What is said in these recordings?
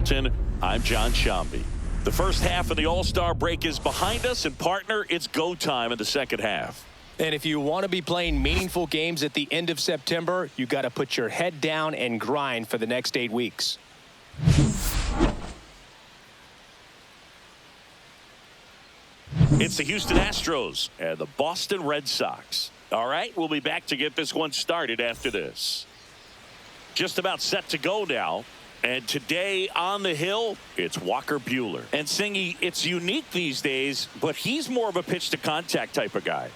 I'm John Shambi. The first half of the All-Star break is behind us, and partner, it's go time in the second half. And if you want to be playing meaningful games at the end of September, you got to put your head down and grind for the next 8 weeks. It's the Houston Astros and the Boston Red Sox. All right, we'll be back to get this one started after this. Just about set to go now. And today on the hill, it's Walker Buehler. And Singy, it's unique these days, but he's more of a pitch-to-contact type of guy.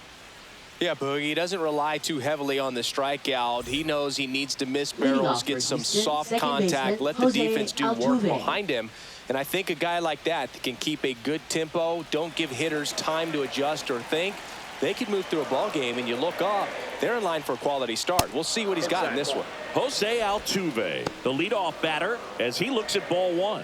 Yeah, Boogie, he doesn't rely too heavily on the strikeout. He knows he needs to miss barrels, get some soft contact, let the defense do work behind him. And I think a guy like that can keep a good tempo, don't give hitters time to adjust or think. They can move through a ball game, and you look up, they're in line for a quality start. We'll see what he's got in this one. Jose Altuve, the leadoff batter, as he looks at ball one.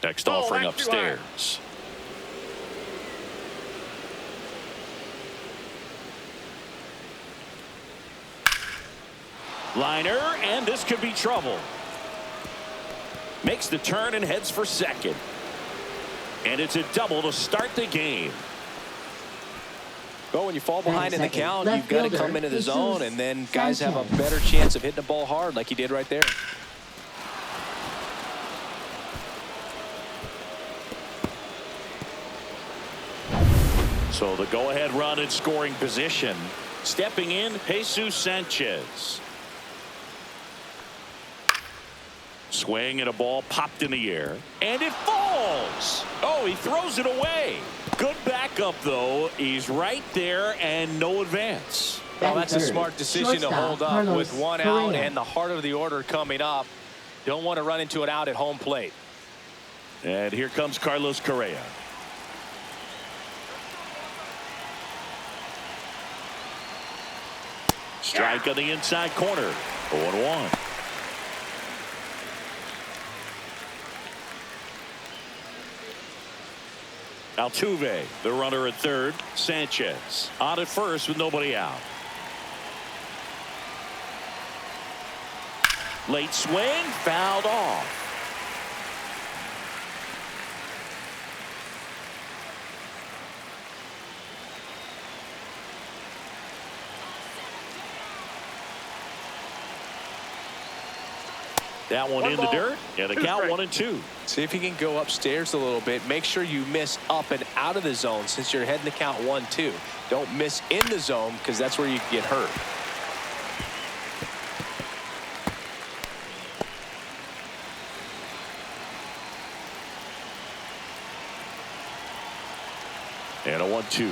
Next offering upstairs. Liner, and this could be trouble. Makes the turn and heads for second. And it's a double to start the game. Well, when you fall behind in the count, you've got to come into the zone, and then guys have a better chance of hitting the ball hard like he did right there. So the go-ahead run in scoring position. Stepping in, Jesus Sanchez. Swing and a ball popped in the air. And it falls. Oh, he throws it away. Good backup, though. He's right there and no advance. Well, that's a smart decision to hold up with one out and the heart of the order coming up. Don't want to run into an out at home plate. And here comes Carlos Correa. Strike on the inside corner. 0-1. Altuve, the runner at third. Sanchez on at first with nobody out. Late swing, fouled off. That one in the dirt, and the count 1-2. See if you can go upstairs a little bit. Make sure you miss up and out of the zone since you're heading the count 1-2. Don't miss in the zone because that's where you can get hurt. And a 1-2.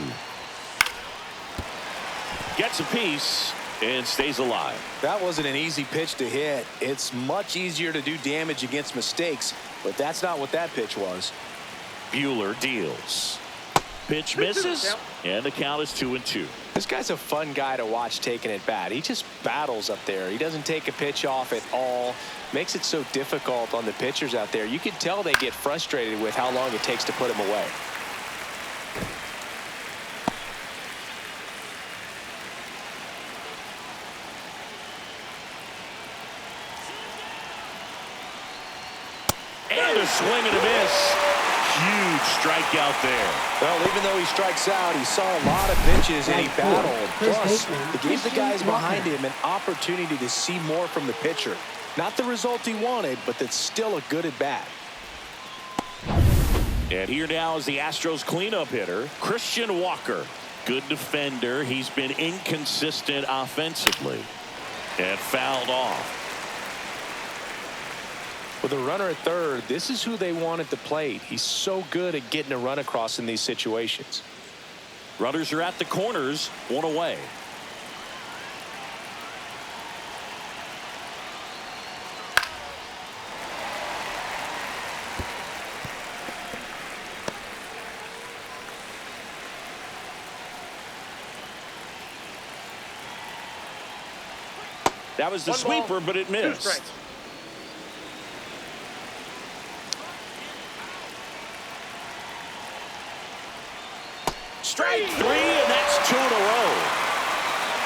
Gets a piece and stays alive. That wasn't an easy pitch to hit. It's much easier to do damage against mistakes, but that's not what that pitch was. Buehler deals. Pitch misses, and the count is 2-2. This guy's a fun guy to watch taking it bat. He just battles up there. He doesn't take a pitch off at all. Makes it so difficult on the pitchers out there. You can tell they get frustrated with how long it takes to put him away. And a swing and a miss. Huge strikeout there. Well, even though he strikes out, he saw a lot of pitches and he battled. Plus, it gave the guys behind him an opportunity to see more from the pitcher. Not the result he wanted, but that's still a good at bat. And here now is the Astros cleanup hitter, Christian Walker. Good defender. He's been inconsistent offensively. And fouled off. With a runner at third, this is who they want at the plate. He's so good at getting a run across in these situations. Runners are at the corners, one away. That was the sweeper, but it missed. Strike three, and that's 2 in a row.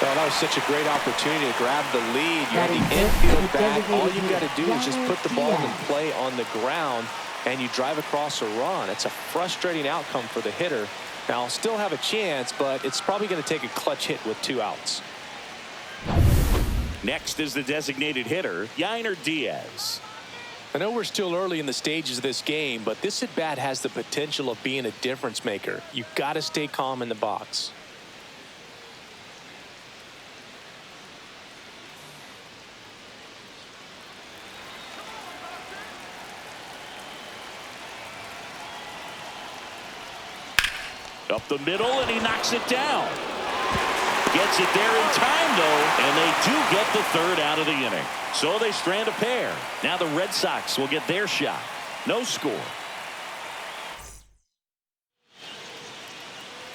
Well, that was such a great opportunity to grab the lead. You had the infield back. All you got to do is just put the ball in play on the ground, and you drive across a run. It's a frustrating outcome for the hitter. Now, I'll still have a chance, but it's probably going to take a clutch hit with 2 outs. Next is the designated hitter, Yainer Diaz. I know we're still early in the stages of this game, but this at-bat has the potential of being a difference maker. You've got to stay calm in the box. Up the middle, and he knocks it down. Gets it there in time, though, and they do get the 3rd out of the inning. So they strand a pair. Now the Red Sox will get their shot. No score.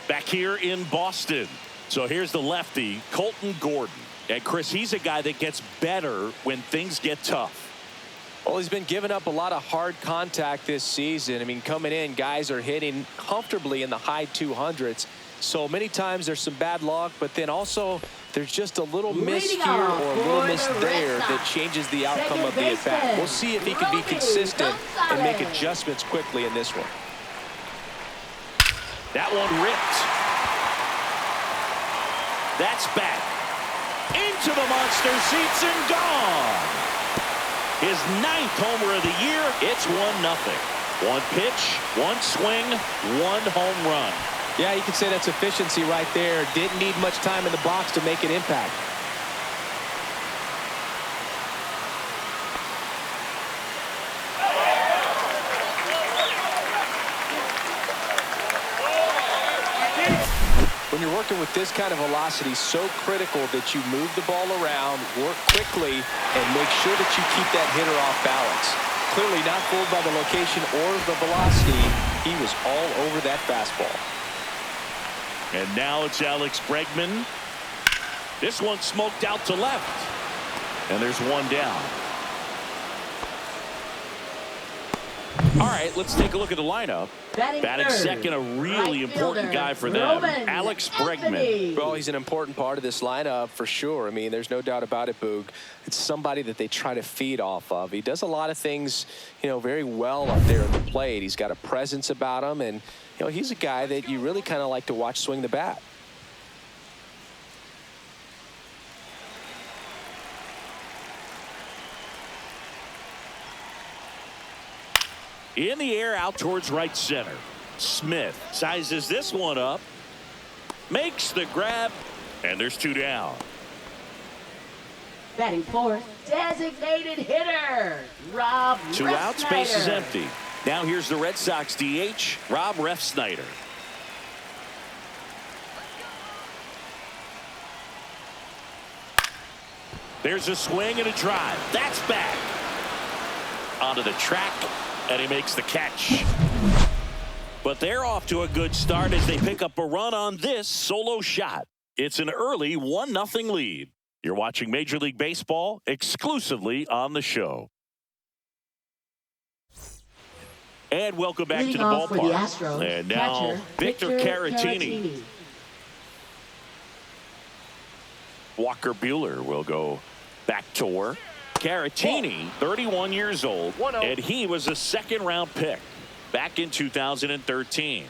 Back here in Boston. So here's the lefty, Colton Gordon. And Chris, he's a guy that gets better when things get tough. Well, he's been giving up a lot of hard contact this season. I mean, coming in, guys are hitting comfortably in the high 200s. So many times there's some bad luck, but then also there's just a little miss here or a little miss there that changes the outcome of the at-bat. We'll see if he can be consistent and make adjustments quickly in this one. That one ripped. That's back. Into the monster seats and gone. His 9th homer of the year. It's 1-0. 1 pitch, 1 swing, 1 home run. Yeah, you can say that's efficiency right there. Didn't need much time in the box to make an impact. When you're working with this kind of velocity, so critical that you move the ball around, work quickly, and make sure that you keep that hitter off balance. Clearly not fooled by the location or the velocity. He was all over that fastball. And now it's Alex Bregman. This one smoked out to left. And there's 1 down. All right, let's take a look at the lineup. Batting second, a really important guy for them, Alex Bregman. Well, he's an important part of this lineup for sure. I mean, there's no doubt about it, Boog. It's somebody that they try to feed off of. He does a lot of things, very well up there at the plate. He's got a presence about him, and, he's a guy that you really kind of like to watch swing the bat. In the air out towards right center. Smith sizes this one up. Makes the grab. And there's 2 down. Batting 4th, designated hitter, Rob 2 outs, base is empty. Now here's the Red Sox DH, Rob Refsnyder. There's a swing and a drive. That's back. Onto the track. And he makes the catch. But they're off to a good start as they pick up a run on this solo shot. It's an early 1-0 lead. You're watching Major League Baseball exclusively on the show. And welcome back to the ballpark. The Astros, and now catcher, Victor Caratini. Walker Buehler will go back to work. Caratini, 31 years old, and he was a 2nd-round pick back in 2013.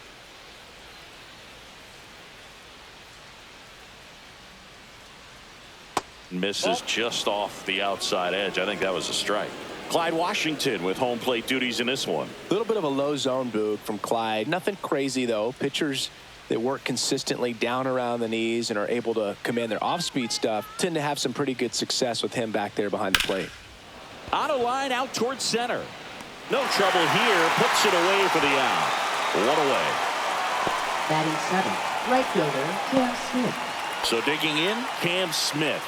Misses just off the outside edge. I think that was a strike. Clyde Washington with home plate duties in this one. A little bit of a low zone boot from Clyde. Nothing crazy, though. Pitchers that work consistently down around the knees and are able to command their off-speed stuff tend to have some pretty good success with him back there behind the plate. On a line out towards center. No trouble here. Puts it away for the out. 1 away. Batting 7th, right fielder, Cam Smith. So digging in, Cam Smith.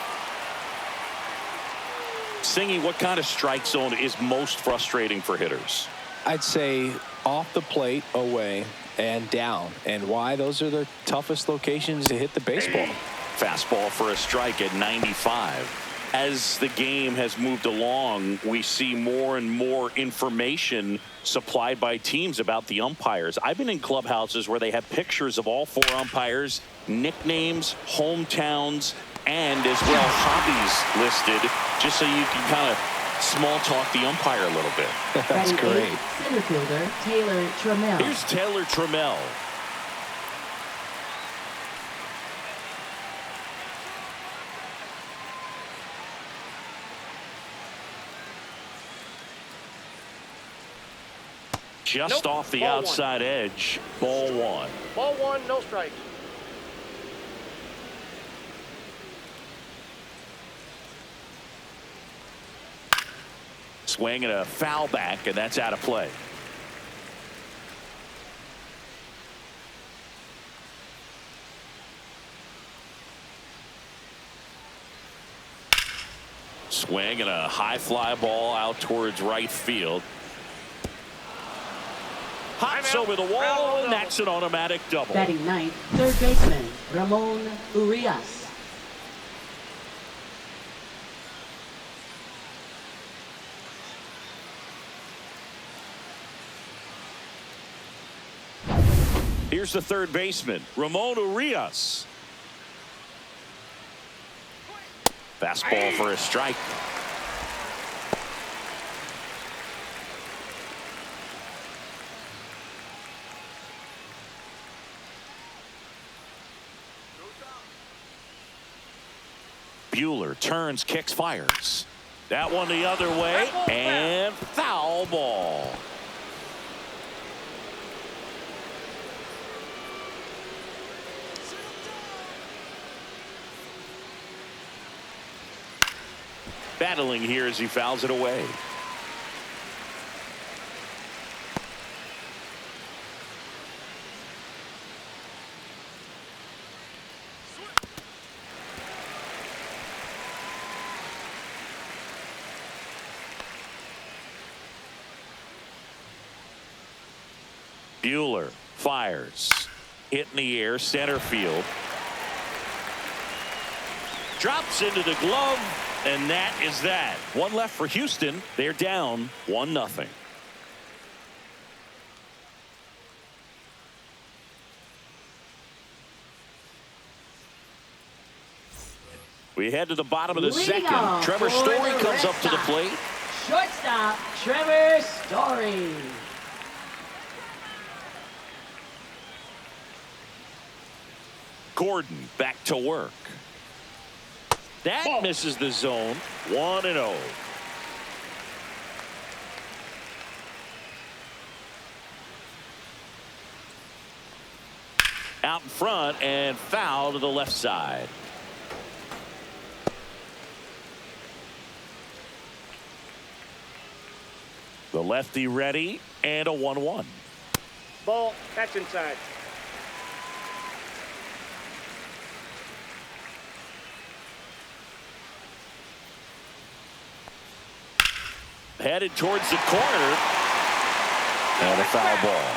Singy, what kind of strike zone is most frustrating for hitters? I'd say off the plate, away, and down. And why? Those are the toughest locations to hit the baseball. Fastball for a strike at 95. As the game has moved along, we see more and more information supplied by teams about the umpires. I've been in clubhouses where they have pictures of all 4 umpires, nicknames, hometowns, and as well hobbies listed, just so you can kind of small talk the umpire a little bit. That's great. Center fielder Taylor Trammell. Here's Taylor Trammell. Just off the outside edge. Ball one. Ball one, no strike. Swing and a foul back, and that's out of play. Swing and a high fly ball out towards right field. Hops over the wall, and that's an automatic double. Batting ninth, third baseman Ramon Urias. Here's the third baseman, Ramon Urias. Fastball for a strike. Buehler turns, kicks, fires. That one the other way, and foul ball. Battling here as he fouls it away. Buehler fires. Hit in the air, center field. Drops into the glove, and that is that. One left for Houston. They're down 1-0. We head to the bottom of the second. Trevor Story comes up to the plate. Shortstop Trevor Story. Gordon back to work. That misses the zone. 1-0. Out in front and foul to the left side. The lefty ready, and a 1-1. Ball, that's inside. Headed towards the corner, and a foul ball.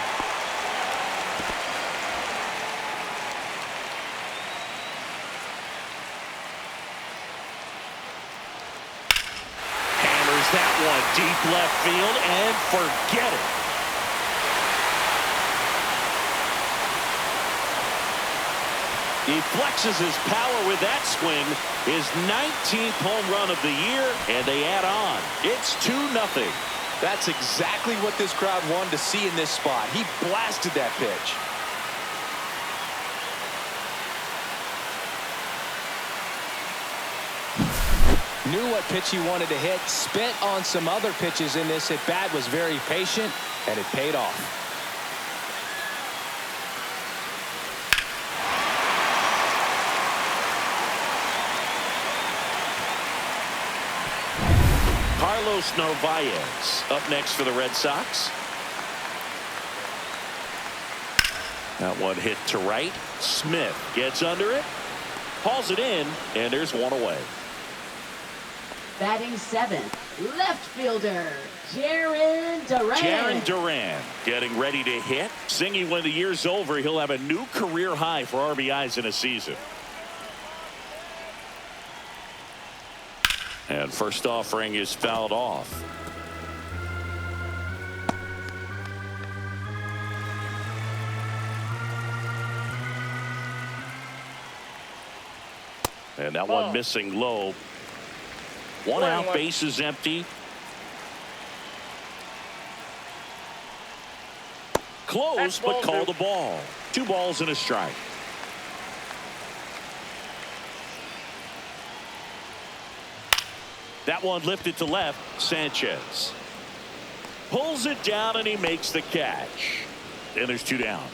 Hammers that one deep left field, and forget it. He flexes his power with that swing. His 19th home run of the year, and they add on. It's 2-0. That's exactly what this crowd wanted to see in this spot. He blasted that pitch. Knew what pitch he wanted to hit. Spent on some other pitches in this at bat. Was very patient, and it paid off. Carlos Narvaez up next for the Red Sox. That one hit to right. Smith gets under it, hauls it in, and there's one away. Batting seventh, left fielder Jarren Duran. Jarren Duran getting ready to hit. Singing when the year's over, he'll have a new career high for RBIs in a season. And first offering is fouled off. And that Ball. one missing low. One out, base is empty. Close, but call the ball. 2 balls and a strike. That one lifted to left. Sanchez pulls it down and he makes the catch. And there's 2 down.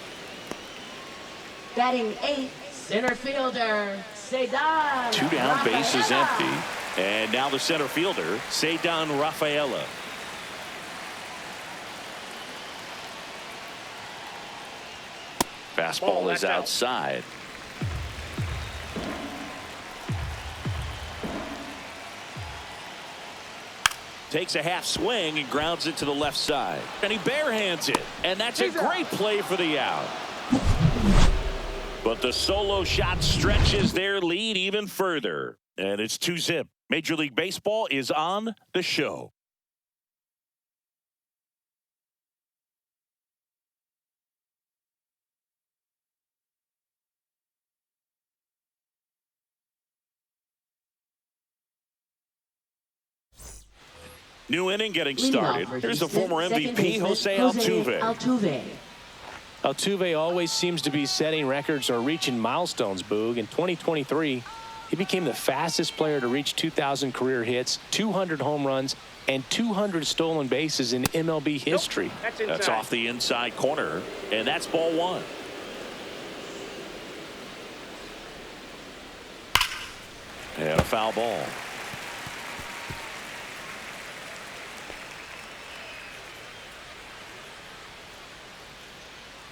Batting 8th, center fielder, Cedar. 2 down, base is Rafaela. empty. And now the center fielder, Cedar Rafaela. Fastball is outside. Takes a half swing and grounds it to the left side. And he barehands it. And that's a great play for the out. But the solo shot stretches their lead even further. And it's 2-zip. Major League Baseball is on the show. New inning getting started. Here's the former MVP, Jose Altuve. Altuve always seems to be setting records or reaching milestones, Boog. In 2023, he became the fastest player to reach 2,000 career hits, 200 home runs, and 200 stolen bases in MLB history. Nope, that's off the inside corner, and that's ball 1. And a foul ball.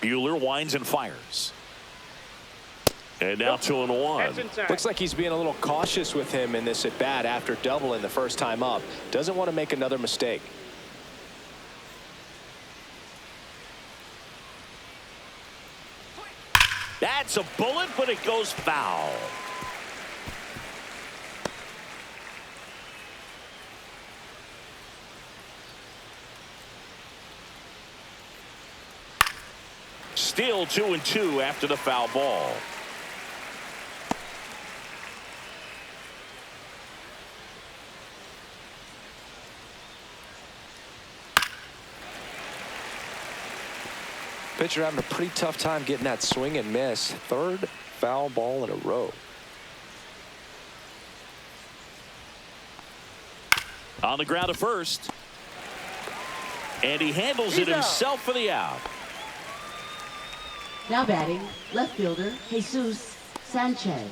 Buehler winds and fires. And now 2-1. Looks like he's being a little cautious with him in this at bat after doubling the first time up. Doesn't want to make another mistake. That's a bullet, but it goes foul. Still 2-2 after the foul ball. Pitcher having a pretty tough time getting that swing and miss. 3rd foul ball in a row. On the ground to first. And he handles it himself for the out. Now batting, left fielder, Jesus Sanchez.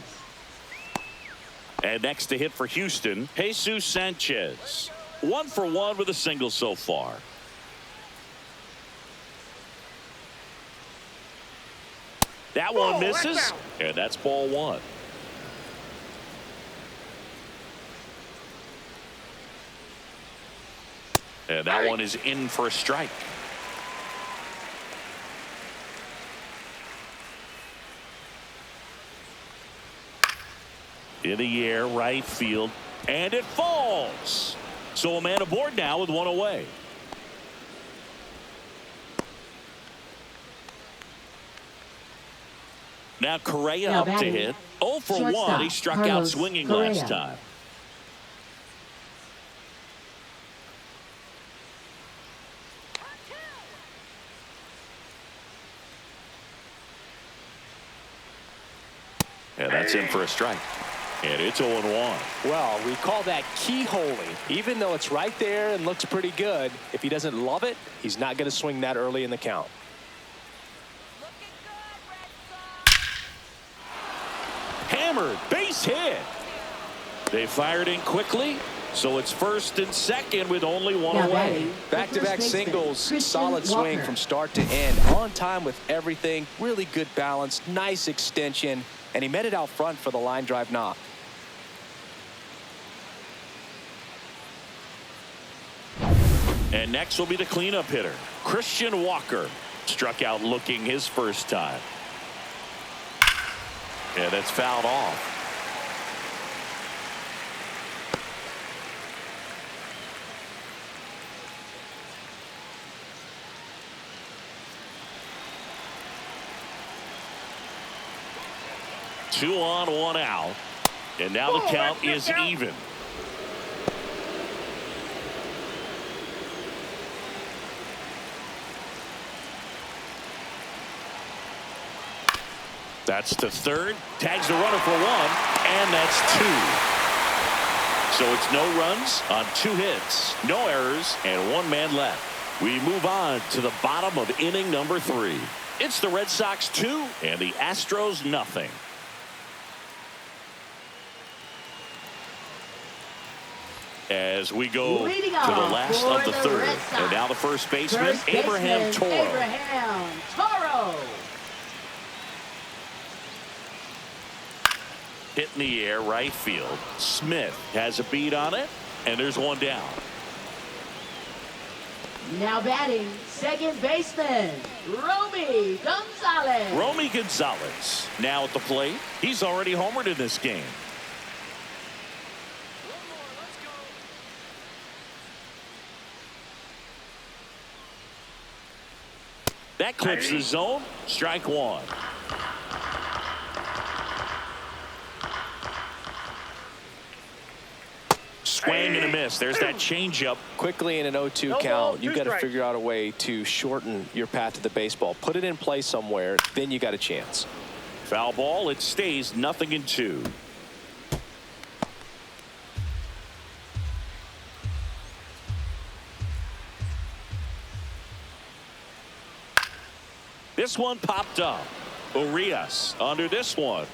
And next to hit for Houston, Jesus Sanchez. 1 for 1 with a single so far. That one misses, and that's ball 1. And that one is in for a strike. In the air, right field, and it falls. So a man aboard now with 1 away. Now Correa up to hit. 0 for 1. He struck out swinging last time. And that's in for a strike. And it's 0-1. Well, we call that keyholing. Even though it's right there and looks pretty good, if he doesn't love it, he's not going to swing that early in the count. Hammered, base hit. They fired in quickly, so it's 1st and 2nd with only 1 away. Back-to-back singles, solid swing from start to end. On time with everything, really good balance, nice extension, and he met it out front for the line drive knock. And next will be the cleanup hitter, Christian Walker. Struck out looking his first time. And it's fouled off. Two on, 1 out. And now the count is even. That's to third. Tags the runner for one. And that's two. So it's no runs on 2 hits, no errors, and 1 man left. We move on to the bottom of inning number 3. It's the Red Sox 2 and the Astros nothing. As we go to the last of the 3rd. And now the first baseman, Abraham Toro. Abraham Toro. Hit in the air, right field. Smith has a beat on it, and there's one down. Now batting, second baseman, Romy Gonzalez. Romy Gonzalez now at the plate. He's already homered in this game. That clips the zone. Strike one. Swing and a miss. There's that changeup. Quickly in an 0-2 count, you got to figure out a way to shorten your path to the baseball. Put it in play somewhere, then you got a chance. Foul ball. It stays 0-2. This one popped up. Urias under this one.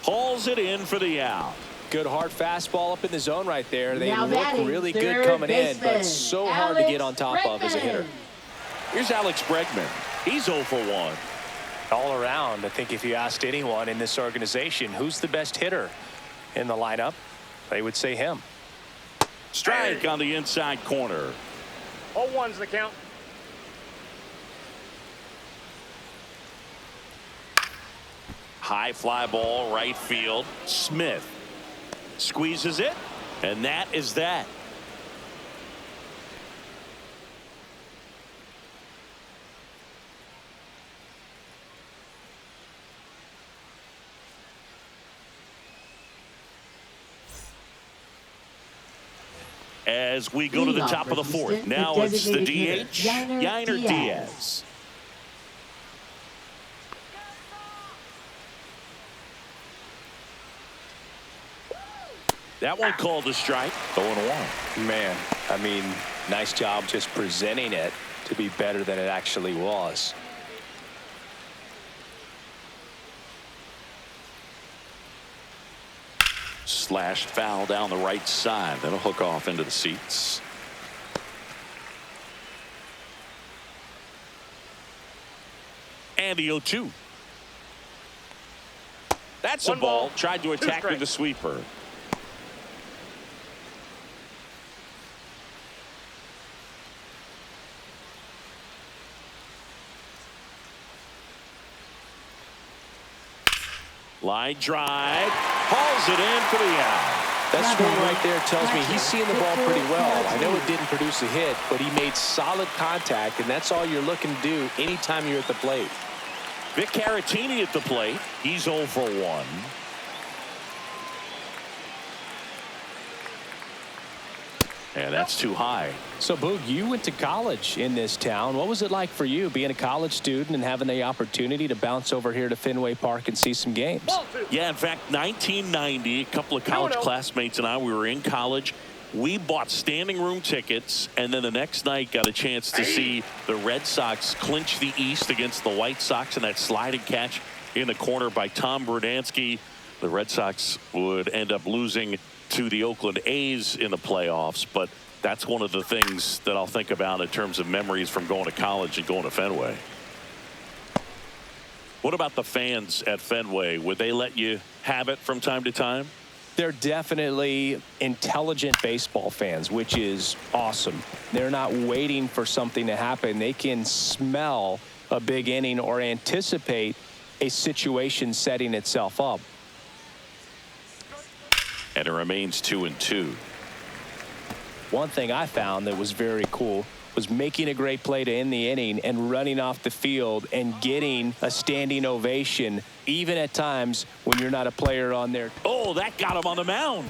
Hauls it in for the out. Good hard fastball up in the zone right there. They Now look batting, really good third coming in, but baseman, so hard to get on top of as a hitter. Here's Alex Bregman. He's 0 for 1. All around, I think if you asked anyone in this organization who's the best hitter in the lineup, they would say him. Strike on the inside corner. 0-1's the count. High fly ball, right field. Smith squeezes it, and that is that. As we go to the top of the 4th. Now it's the DH, Yainer Diaz. That one called a strike. 0-1. Man, I mean, nice job just presenting it to be better than it actually was. Slashed foul down the right side. That'll hook off into the seats. And the 0-2. That's a ball. Tried to attack with the sweeper. Line drive. Hauls it in for the out. That swing right there tells me he's seeing the ball pretty well. I know it didn't produce a hit, but he made solid contact, and that's all you're looking to do anytime you're at the plate. Vic Caratini at the plate. He's 0 for 1. And that's too high. So, Boog, you went to college in this town. What was it like for you being a college student and having the opportunity to bounce over here to Fenway Park and see some games? Yeah, in fact, 1990, a couple of college classmates and I, we were in college. We bought standing room tickets, and then the next night got a chance to see the Red Sox clinch the East against the White Sox in that sliding catch in the corner by Tom Brudansky. The Red Sox would end up losing to the Oakland A's in the playoffs, but that's one of the things that I'll think about in terms of memories from going to college and going to Fenway. What about the fans at Fenway? Would they let you have it from time to time? They're definitely intelligent baseball fans, which is awesome. They're not waiting for something to happen. They can smell a big inning or anticipate a situation setting itself up. And it remains 2-2. One thing I found that was very cool was making a great play to end the inning and running off the field and getting a standing ovation even at times when you're not a player on there. Oh, that got him on the mound.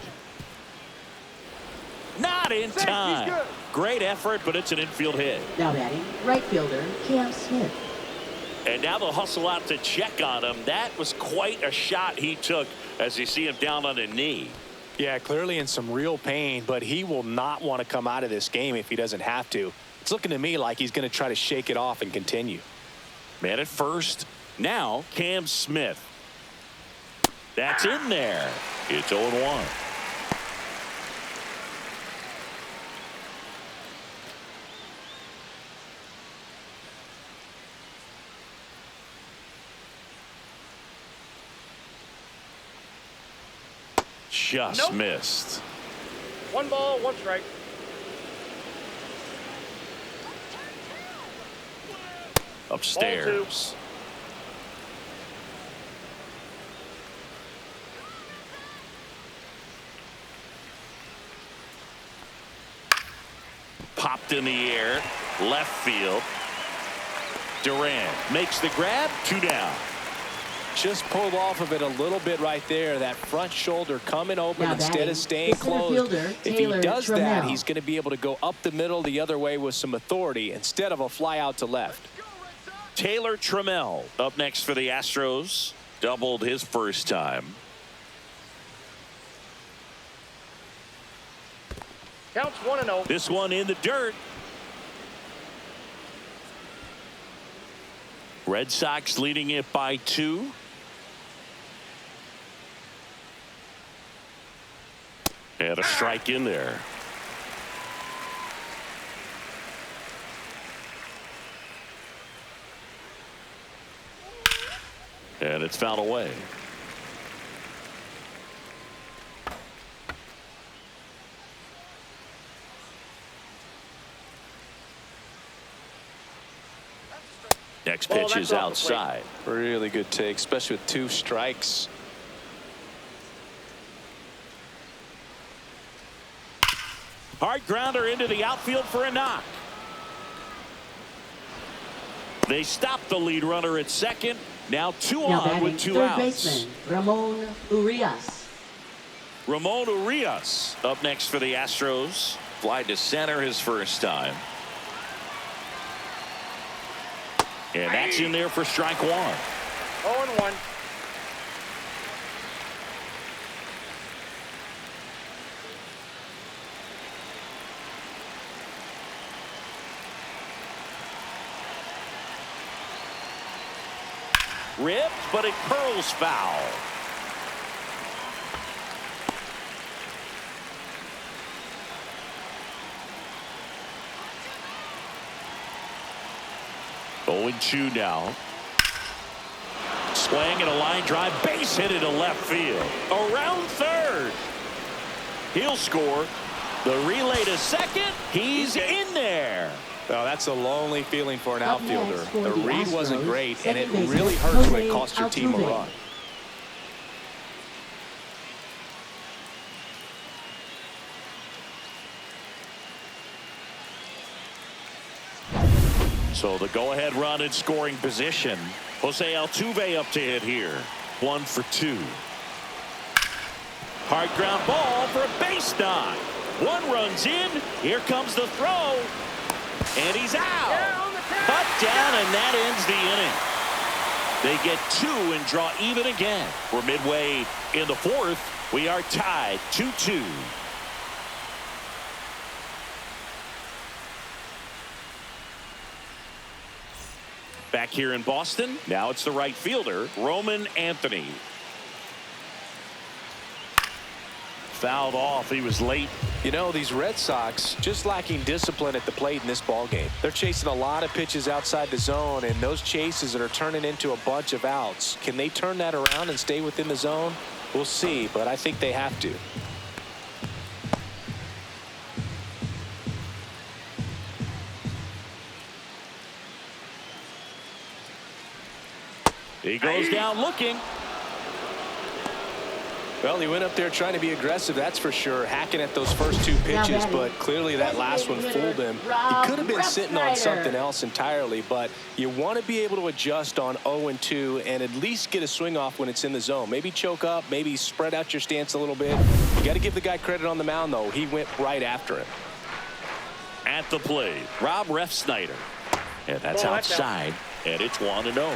Not in time. Great effort, but it's an infield hit. Now batting, right fielder, Cam Smith. And now they'll hustle out to check on him. That was quite a shot he took as you see him down on a knee. Yeah, clearly in some real pain, but he will not want to come out of this game if he doesn't have to. It's looking to me like he's going to try to shake it off and continue. Man at first. Now Cam Smith. That's in there. It's 0-1. Just missed. 1 ball, 1 strike. Upstairs. Popped in the air. Left field. Durant makes the grab. 2 down. Just pulled off of it a little bit right there. That front shoulder coming open Now instead batting, of staying the center closed. fielder, If he Taylor does that, Trammell. he's going to be able to go up the middle the other way with some authority instead of a fly out to left. Taylor Trammell up next for the Astros. Doubled his first time. Counts 1-0. This one in the dirt. Red Sox leading it by 2. And a strike in there. And it's fouled away. Next Ball, pitch that's is off the plate. outside. Really good take, especially with 2 strikes. Hard grounder into the outfield for a knock. They stop the lead runner at second. Now 2 Now on batting, with 2 third outs. baseman, Ramon Urias. Ramon Urias up next for the Astros. Fly to center his first time. And that's in there for strike 1. 0-1. Ripped, but it curls foul. Oh, 0-2 now. Swing and a line drive, base hit into left field. Around third. He'll score. The relay to second. He's in there. Well, that's a lonely feeling for an Up outfielder. next for The the read wasn't Astros, great, and it second baseman, really hurts when it Jose costs your team a Altuve. run. So the go-ahead run in scoring position. Jose Altuve up to hit here. 1 for 2. Hard ground ball for a base knock. 1 runs in. Here comes the throw. And he's out. Cut down, and that ends the inning. They get 2 and draw even again. We're midway in the 4th. We are tied 2-2. Back here in Boston, now it's the right fielder, Roman Anthony. Fouled off. He was late. You know, these Red Sox just lacking discipline at the plate in this ball game. They're chasing a lot of pitches outside the zone, and those chases that are turning into a bunch of outs. Can they turn that around and stay within the zone? We'll see, but I think they have to. He goes down looking. Well, he went up there trying to be aggressive, that's for sure, hacking at those first two pitches, but clearly that last one fooled him. He could have been sitting on something else entirely, but you want to be able to adjust on 0-2 and at least get a swing off when it's in the zone. Maybe choke up, maybe spread out your stance a little bit. You got to give the guy credit on the mound, though. He went right after him. At the plate, Rob Refsnyder. And that's outside, and it's 1-0.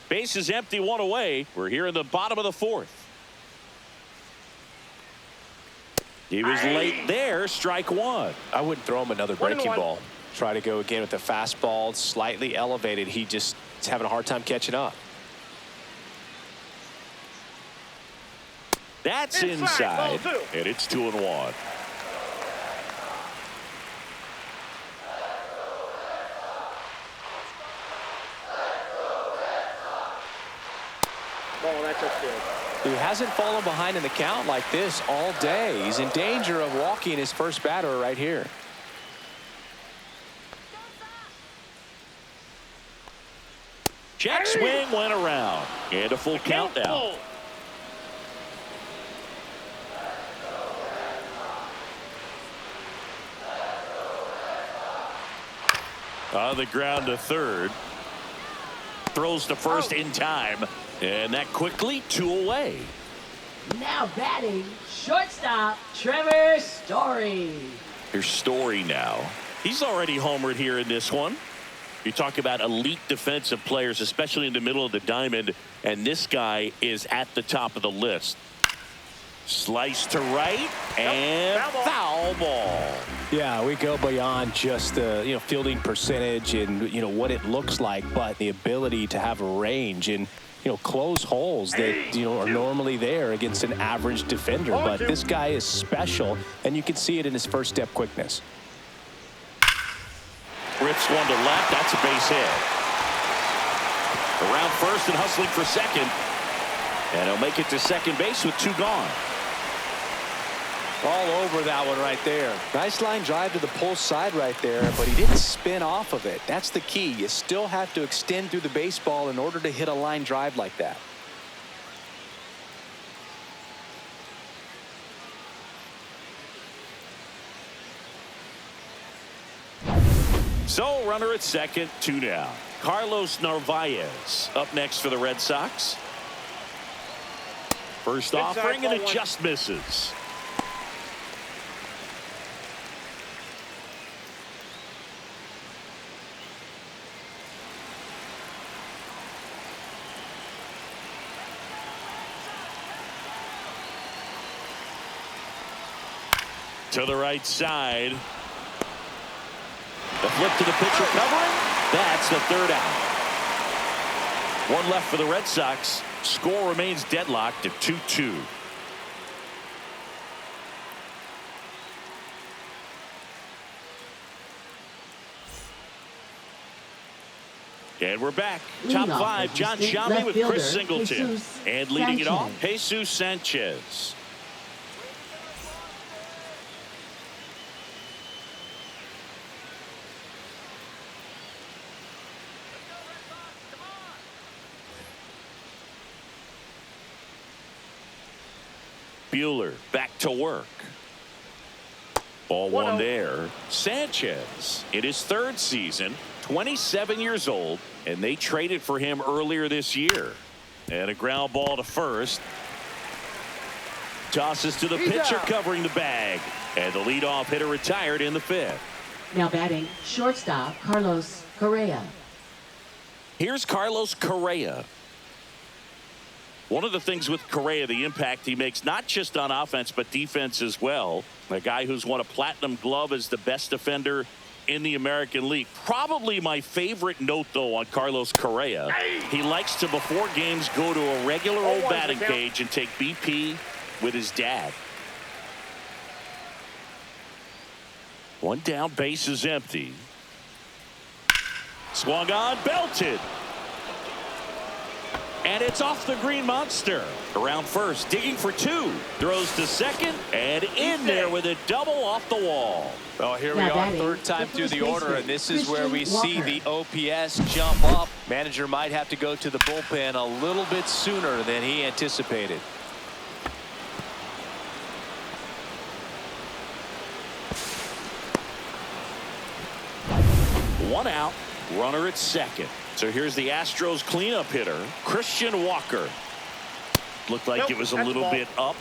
Base is empty, one away. We're here in the bottom of the fourth. He was late there, strike one. I wouldn't throw him another breaking ball. Try to go again with the fastball, slightly elevated. He just is having a hard time catching up. That's inside, and it's 2-1. Oh, that's upfield. He hasn't fallen behind in the count like this all day. He's in danger of walking his first batter right here. Check swing went around, and a full count now. On the ground to third. Throws to first in time. And that quickly, 2 away. Now batting, shortstop, Trevor Story. Here's Story now. He's already homered here in this one. You talk about elite defensive players, especially in the middle of the diamond, and this guy is at the top of the list. Slice to right, and foul ball. Yeah, we go beyond just the fielding percentage and what it looks like, but the ability to have a range and close holes that are normally there against an average defender. But this guy is special, and you can see it in his first step quickness. Rips one to left. That's a base hit. Around first and hustling for second, and he'll make it to second base with 2 gone. All over that one right there. Nice line drive to the pull side right there, but he didn't spin off of it. That's the key. You still have to extend through the baseball in order to hit a line drive like that. So runner at second, 2 down. Carlos Narvaez up next for the Red Sox. First offering, and it just misses. To the right side. The flip to the pitcher covering. That's the 3rd out. 1 left for the Red Sox. Score remains deadlocked at 2-2. And we're back. Top 5, John Sciambi with Chris Singleton. And leading it off, Jesus Sanchez. Buehler back to work. Ball 1 there. Sanchez in his 3rd season, 27 years old, and they traded for him earlier this year. And a ground ball to first. Tosses to the pitcher covering the bag. And the leadoff hitter retired in the 5th. Now batting, shortstop, Carlos Correa. Here's Carlos Correa. One of the things with Correa, the impact he makes, not just on offense, but defense as well. A guy who's won a platinum glove as the best defender in the American League. Probably my favorite note, though, on Carlos Correa. He likes to, before games, go to a regular old batting cage and take BP with his dad. 1 down, base is empty. Swung on, belted. And it's off the green monster. Around first, digging for two. Throws to second, and in there with a double off the wall. Well, here we are, third time through the order, and this is where we see the OPS jump up. Manager might have to go to the bullpen a little bit sooner than he anticipated. One out, runner at second. So here's the Astros cleanup hitter, Christian Walker. Looked like it was a little bit up.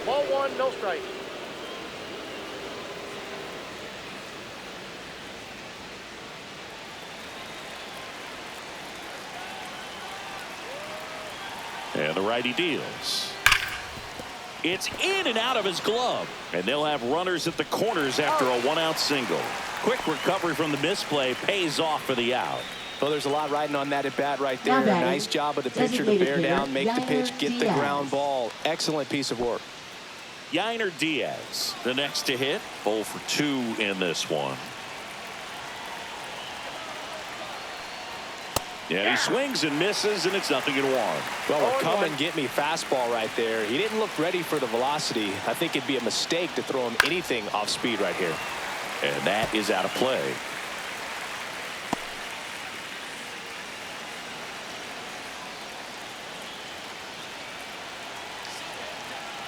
Ball one, no strike. And the righty deals. It's in and out of his glove. And they'll have runners at the corners after a one-out single. Quick recovery from the misplay pays off for the out. Well, there's a lot riding on that at-bat right there. Nice job of the pitcher to bear down, make the pitch, get the ground ball. Excellent piece of work. Yainer Diaz, the next to hit. 0 for 2 in this one. Yeah, he swings and misses, and it's 0-1. Well, a come and get me fastball right there. He didn't look ready for the velocity. I think it'd be a mistake to throw him anything off speed right here. And that is out of play.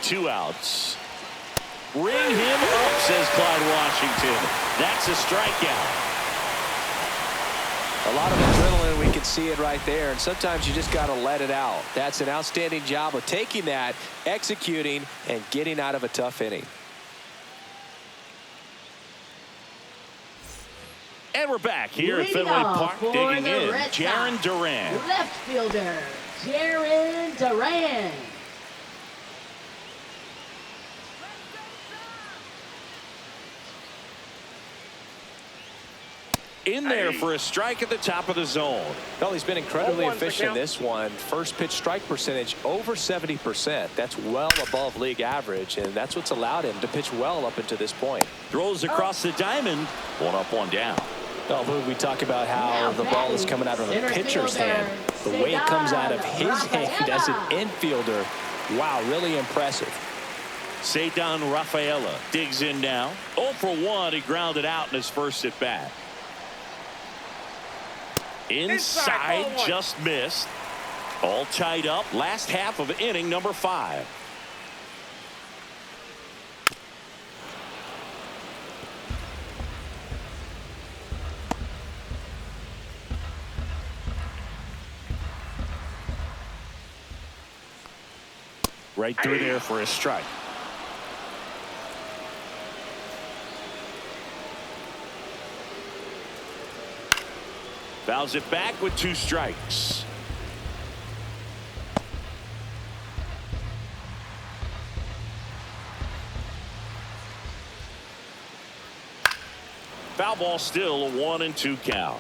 Two outs. Ring him up, says Clyde Washington. That's a strikeout. A lot of adrenaline, we can see it right there, and sometimes you just got to let it out. That's an outstanding job of taking that, executing, and getting out of a tough inning. And we're back here at Fenway Park, digging in. Jarren Duran. Left fielder, Jarren Duran. In there for a strike at the top of the zone. Well, he's been incredibly efficient in this one. First pitch strike percentage over 70%. That's well above league average, and that's what's allowed him to pitch well up until this point. Throws across the diamond. One up, one down. Oh, we talk about how the ball is coming out of the pitcher's hand. The way it comes out of his hand as an infielder. Wow, really impressive. Cedar Rafaela digs in now. 0 for 1. He grounded out in his first at bat. Inside, just missed. All tied up. Last half of inning number 5. Right through there for a strike. Fouls it back with 2 strikes. Foul ball, still a 1-2 count.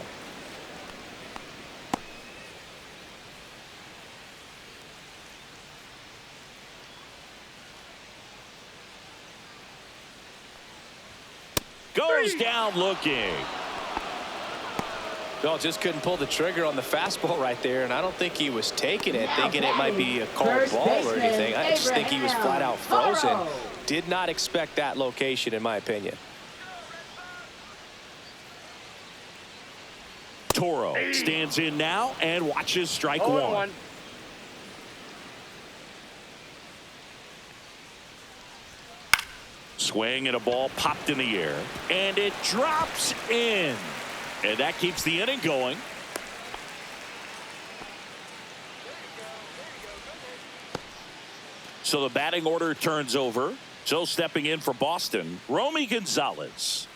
Goes down looking. Well, just couldn't pull the trigger on the fastball right there, and I don't think he was taking it, thinking it might be a called ball or anything. I just think he was flat out frozen. Did not expect that location, in my opinion. Toro stands in now and watches strike 1. Swing and a ball popped in the air, and it drops in. And that keeps the inning going. So the batting order turns over. So stepping in for Boston, Romy Gonzalez.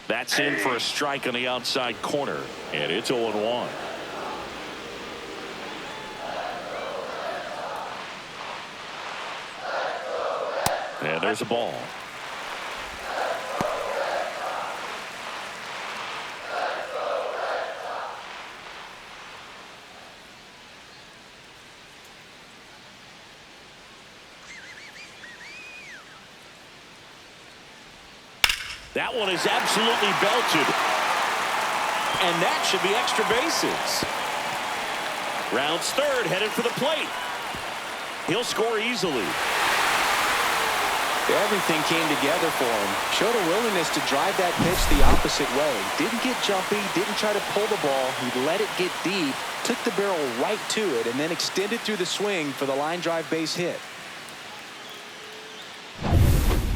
That's in for a strike on the outside corner, and it's 0-1. And there's a ball. That one is absolutely belted. And that should be extra bases. Rounds third, headed for the plate. He'll score easily. Everything came together for him. Showed a willingness to drive that pitch the opposite way. Didn't get jumpy, didn't try to pull the ball. He let it get deep, took the barrel right to it, and then extended through the swing for the line drive base hit.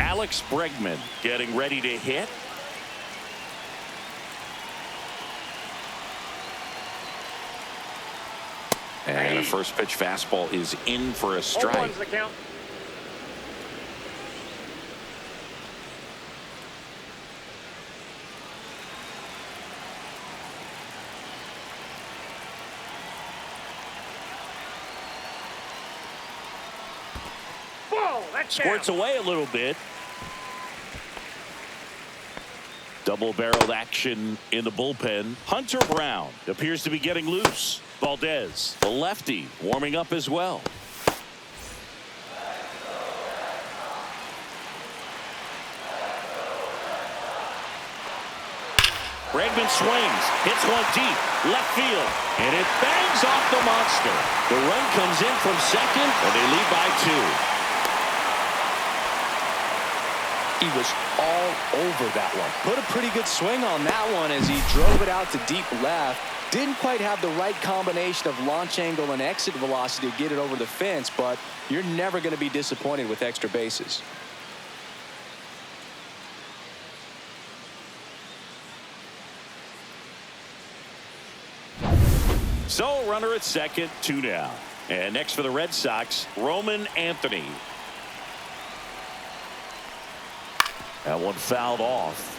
Alex Bregman getting ready to hit. And a first pitch fastball is in for a strike. 0-1's the count. Ball, that's Squirts down. away a little bit. Double-barreled action in the bullpen. Hunter Brown appears to be getting loose. Valdez, the lefty, warming up as well. Bregman swings, hits one deep, left field, and it bangs off the monster. The run comes in from second, and they lead by 2. He was all over that one. Put a pretty good swing on that one as he drove it out to deep left. Didn't quite have the right combination of launch angle and exit velocity to get it over the fence, but you're never going to be disappointed with extra bases. So runner at second, 2 down. And next for the Red Sox, Roman Anthony. That one fouled off.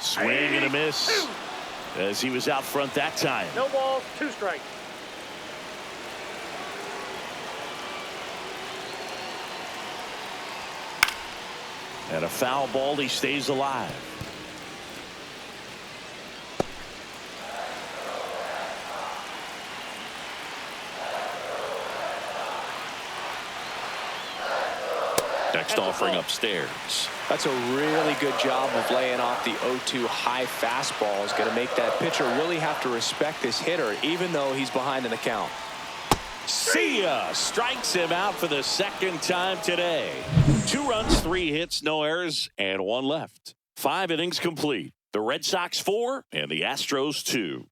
Swing and a miss as he was out front that time. No balls, 2 strikes. And a foul ball, he stays alive. Next offering upstairs. That's a really good job of laying off the 0-2 high fastball. Is going to make that pitcher really have to respect this hitter, even though he's behind in the count. See ya! Strikes him out for the second time today. 2 runs, 3 hits, no errors, and 1 left. 5 innings complete. The Red Sox 4 and the Astros 2.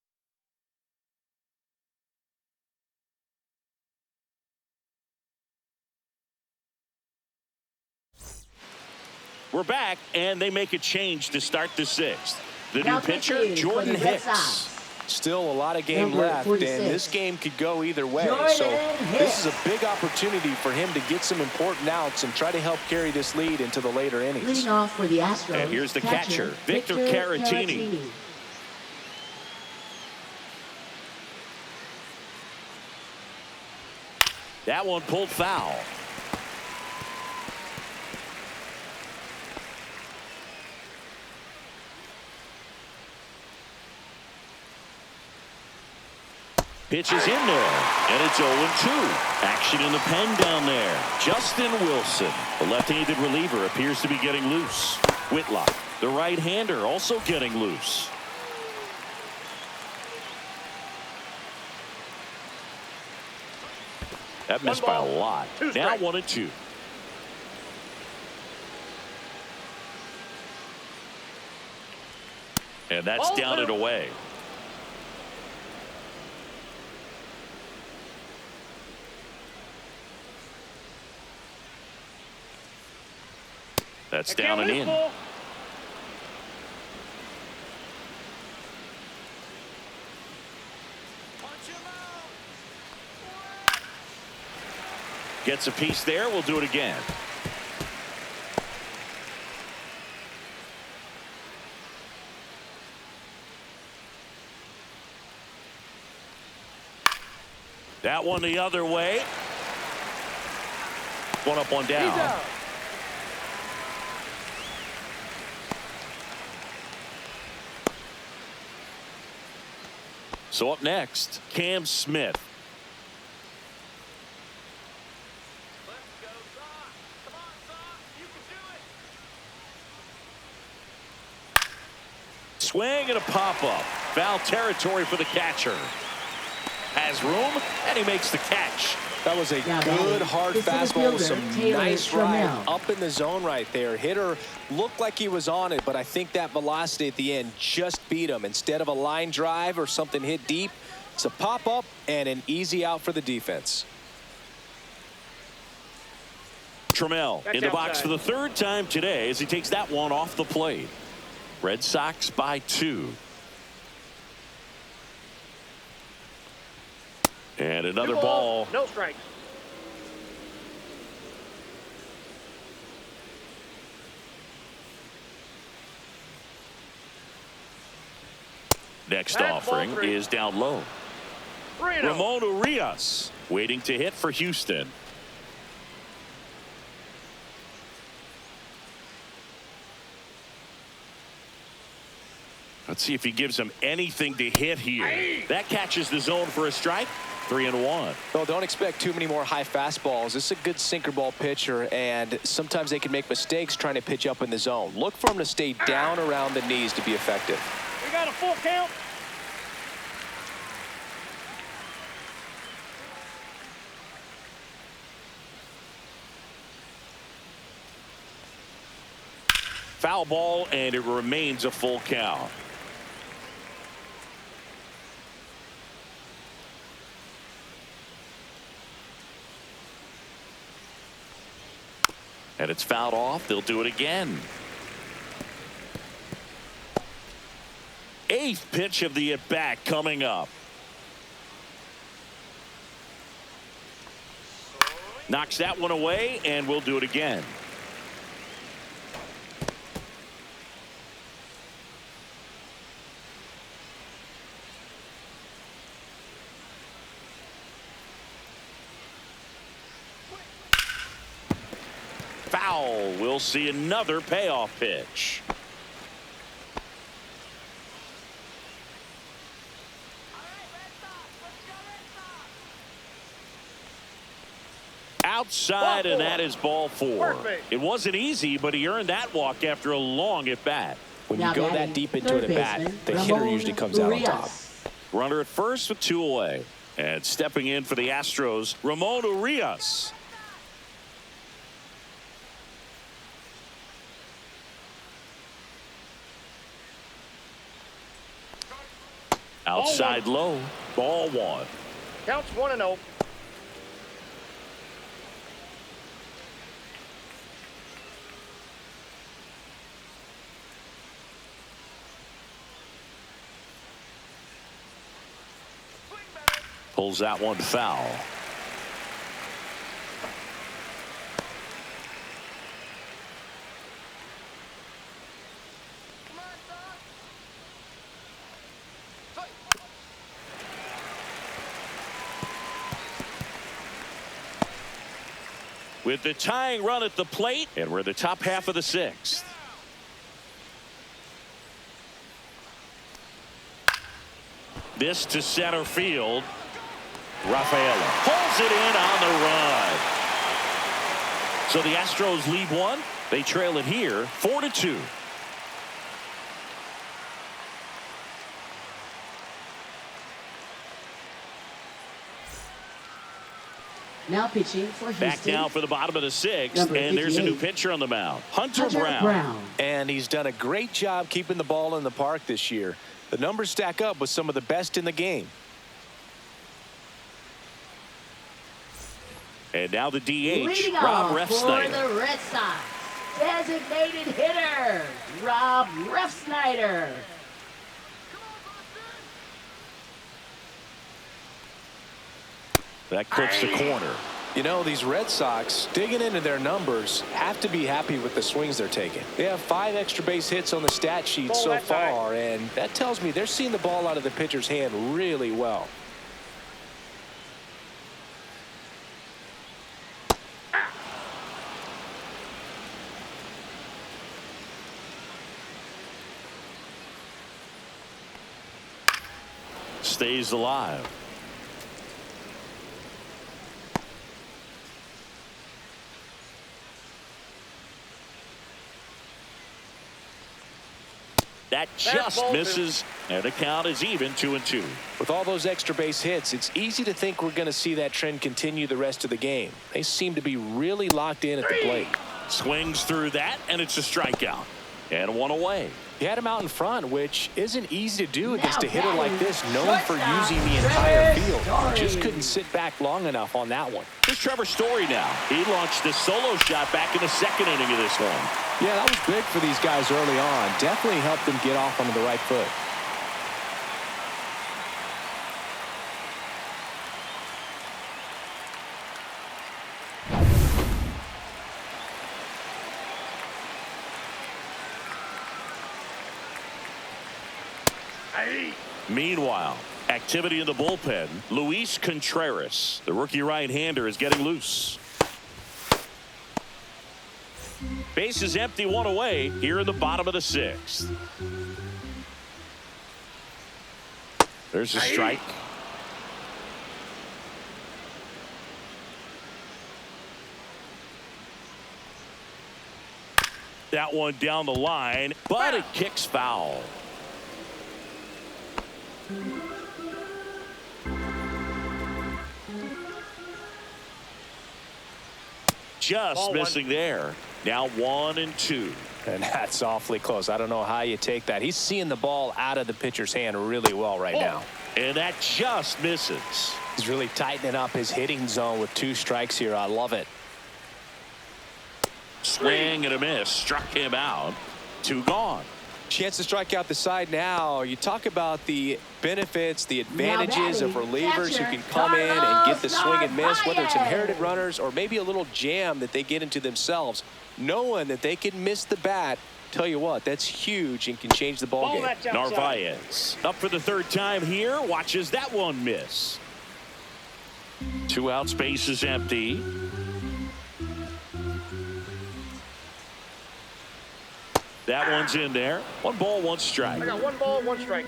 We're back, and they make a change to start the 6th. The new pitcher, Jordan Hicks. Still a lot of game Number left, 46. and this game could go either way. Jordan So this is Hicks. a big opportunity for him to get some important outs and try to help carry this lead into the later innings. Leading off for the Astros. And here's the catcher, Victor Caratini. That one pulled foul. Pitch is in there, and it's 0-2. Action in the pen down there. Justin Wilson, the left-handed reliever, appears to be getting loose. Whitlock, the right-hander, also getting loose. That missed by a lot. 2 Now strikes. 1-2. And that's Ball down and two. away. That's down and in. Ball. Gets a piece there. We'll do it again. That one the other way. 1 up, 1 down. So up next, Cam Smith. Swing and a pop-up. Foul territory for the catcher. Has room, and he makes the catch. That was a good, hard fastball with some nice ride up in the zone right there. Hitter looked like he was on it, but I think that velocity at the end just beat him. Instead of a line drive or something hit deep, it's a pop-up and an easy out for the defense. Trammell in the box for the third time today as he takes that one off the plate. Red Sox by 2. And another ball. No strike. Next offering is down low. Ramon Urias waiting to hit for Houston. Let's see if he gives him anything to hit here. That catches the zone for a strike. 3-1. Well, don't expect too many more high fastballs. This is a good sinker ball pitcher, and sometimes they can make mistakes trying to pitch up in the zone. Look for him to stay down around the knees to be effective. We got a full count. Foul ball, and it remains a full count. And it's fouled off. They'll do it again. 8th pitch of the at-bat coming up. Knocks that one away, and we'll do it again. Foul. We'll see another payoff pitch. Outside, and that is ball 4. It wasn't easy, but he earned that walk after a long at bat. When you go that deep into an at bat, the hitter usually comes out on top. Runner at first with 2 away. And stepping in for the Astros, Ramon Urias. Outside low, ball 1. Counts 1-0. Pulls that one foul. With the tying run at the plate, and we're in the top half of the 6th. This to center field. Rafaela pulls it in on the run. So the Astros lead 1. They trail it here 4-2. Now pitching for Houston. Back now for the bottom of the 6th, and there's a new pitcher on the mound, Hunter Brown. And he's done a great job keeping the ball in the park this year. The numbers stack up with some of the best in the game. And now the DH, Leading Rob off Refsnyder. for the Red Sox, designated hitter, Rob Refsnyder. That clips the corner. You know, these Red Sox, digging into their numbers, have to be happy with the swings they're taking. They have 5 extra base hits on the stat sheet so far, and that tells me they're seeing the ball out of the pitcher's hand really well. stays alive. That just misses, and the count is even 2-2. With all those extra base hits, it's easy to think we're going to see that trend continue the rest of the game. They seem to be really locked in at the plate. Swings through that, and it's a strikeout. And one away. He had him out in front, which isn't easy to do against a hitter like this, known for using the entire field. Just couldn't sit back long enough on that one. Here's Trevor Story now. He launched a solo shot back in the second inning of this one. Yeah, that was big for these guys early on. Definitely helped them get off onto the right foot. Meanwhile, activity in the bullpen. Luis Contreras, the rookie right-hander, is getting loose. Base is empty, one away here in the bottom of the sixth. There's a strike. That one down the line, but it kicks foul. Just missing there. Now 1-2. And that's awfully close. I don't know how you take that. He's seeing the ball out of the pitcher's hand really well right now. And that just misses. He's really tightening up his hitting zone with 2 strikes here. I love it. Swing and a miss. Struck him out. 2 gone. Chance to strike out the side now. You talk about the benefits, the advantages of relievers who can come in and get the swing and miss, whether it's inherited runners or maybe a little jam that they get into themselves. Knowing that they can miss the bat, tell you what, that's huge and can change the ball game. Narvaez up for the 3rd time here. Watches that one miss. 2 outs, base is empty. That one's in there. 1 ball, 1 strike. I got 1 ball, 1 strike.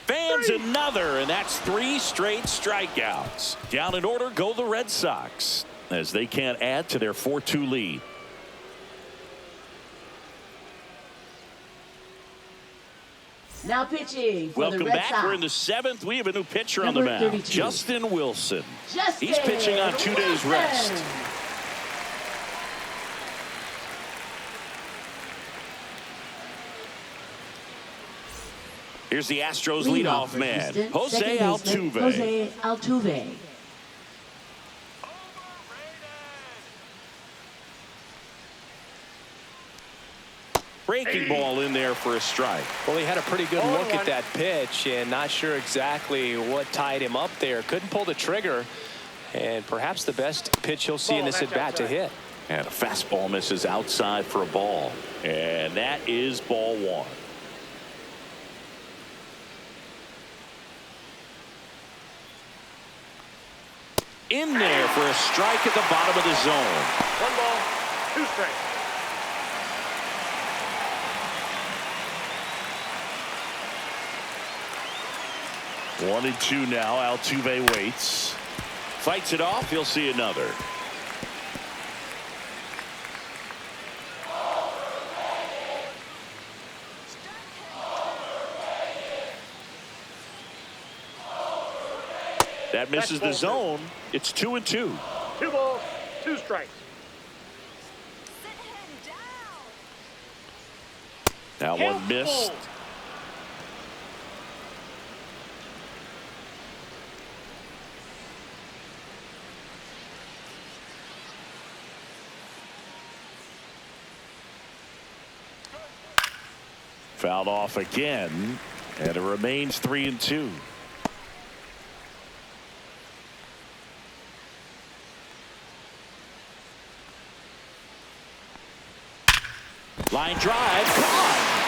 Fans another, and that's 3 straight strikeouts. Down in order go the Red Sox as they can't add to their 4-2 lead. Now pitching for Welcome the Red back. Sox. We're in the 7th. We have a new pitcher on the Number mound. 32. Justin Wilson. Justin He's pitching on 2 days rest. Wilson. Here's the Astros Leadoff leadoff for man, Houston, Jose second baseman, Altuve. Jose Altuve. Breaking ball in there for a strike. Well, he had a pretty good look at that pitch and not sure exactly what tied him up there. Couldn't pull the trigger, and perhaps the best pitch he'll see in this at-bat to hit. And a fastball misses outside for a ball. And that is ball 1. In there for a strike at the bottom of the zone. 1 ball, 2 strikes. One and 2 now. Altuve waits. Fights it off. He'll see another. That misses the zone. It's 2-2. 2 balls, 2 strikes. That one missed. Fouled off again, and it remains 3-2. Line drive.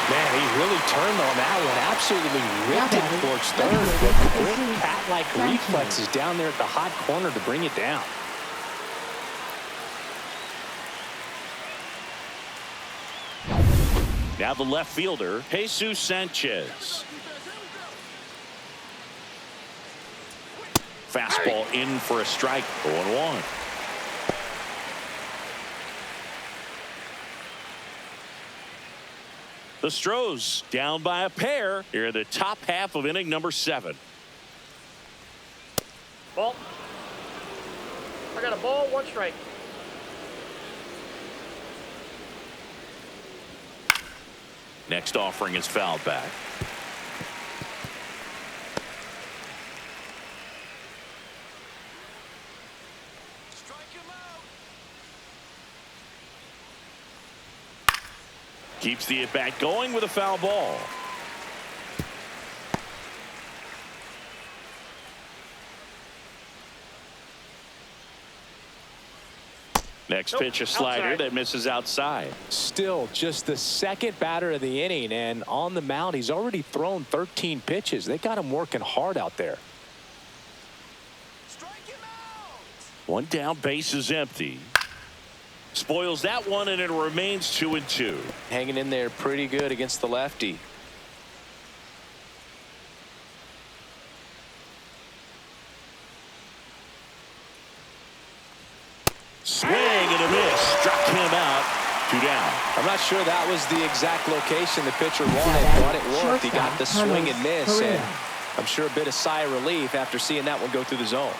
Man, He really turned on that one. Absolutely ripped it towards third. But quick cat-like reflexes down there at the hot corner to bring it down. Now the left fielder, Jesus Sanchez. Fastball in for a strike, 0-1. The Astros down by a pair here in the top half of inning number 7. Ball. I got a ball, 1 strike. Next offering is fouled back. Keeps the at-bat going with a foul ball. Next pitch, a slider outside. that misses outside. Still just the second batter of the inning, and on the mound he's already thrown 13 pitches. They got him working hard out there. One down, base is empty. Spoils that one, and it remains 2-2. Hanging in there pretty good against the lefty. Swing and a miss. Struck him out. 2 down. I'm not sure that was the exact location the pitcher wanted, but it worked. He got the swing and miss, and I'm sure a bit of sigh of relief after seeing that one go through the zone.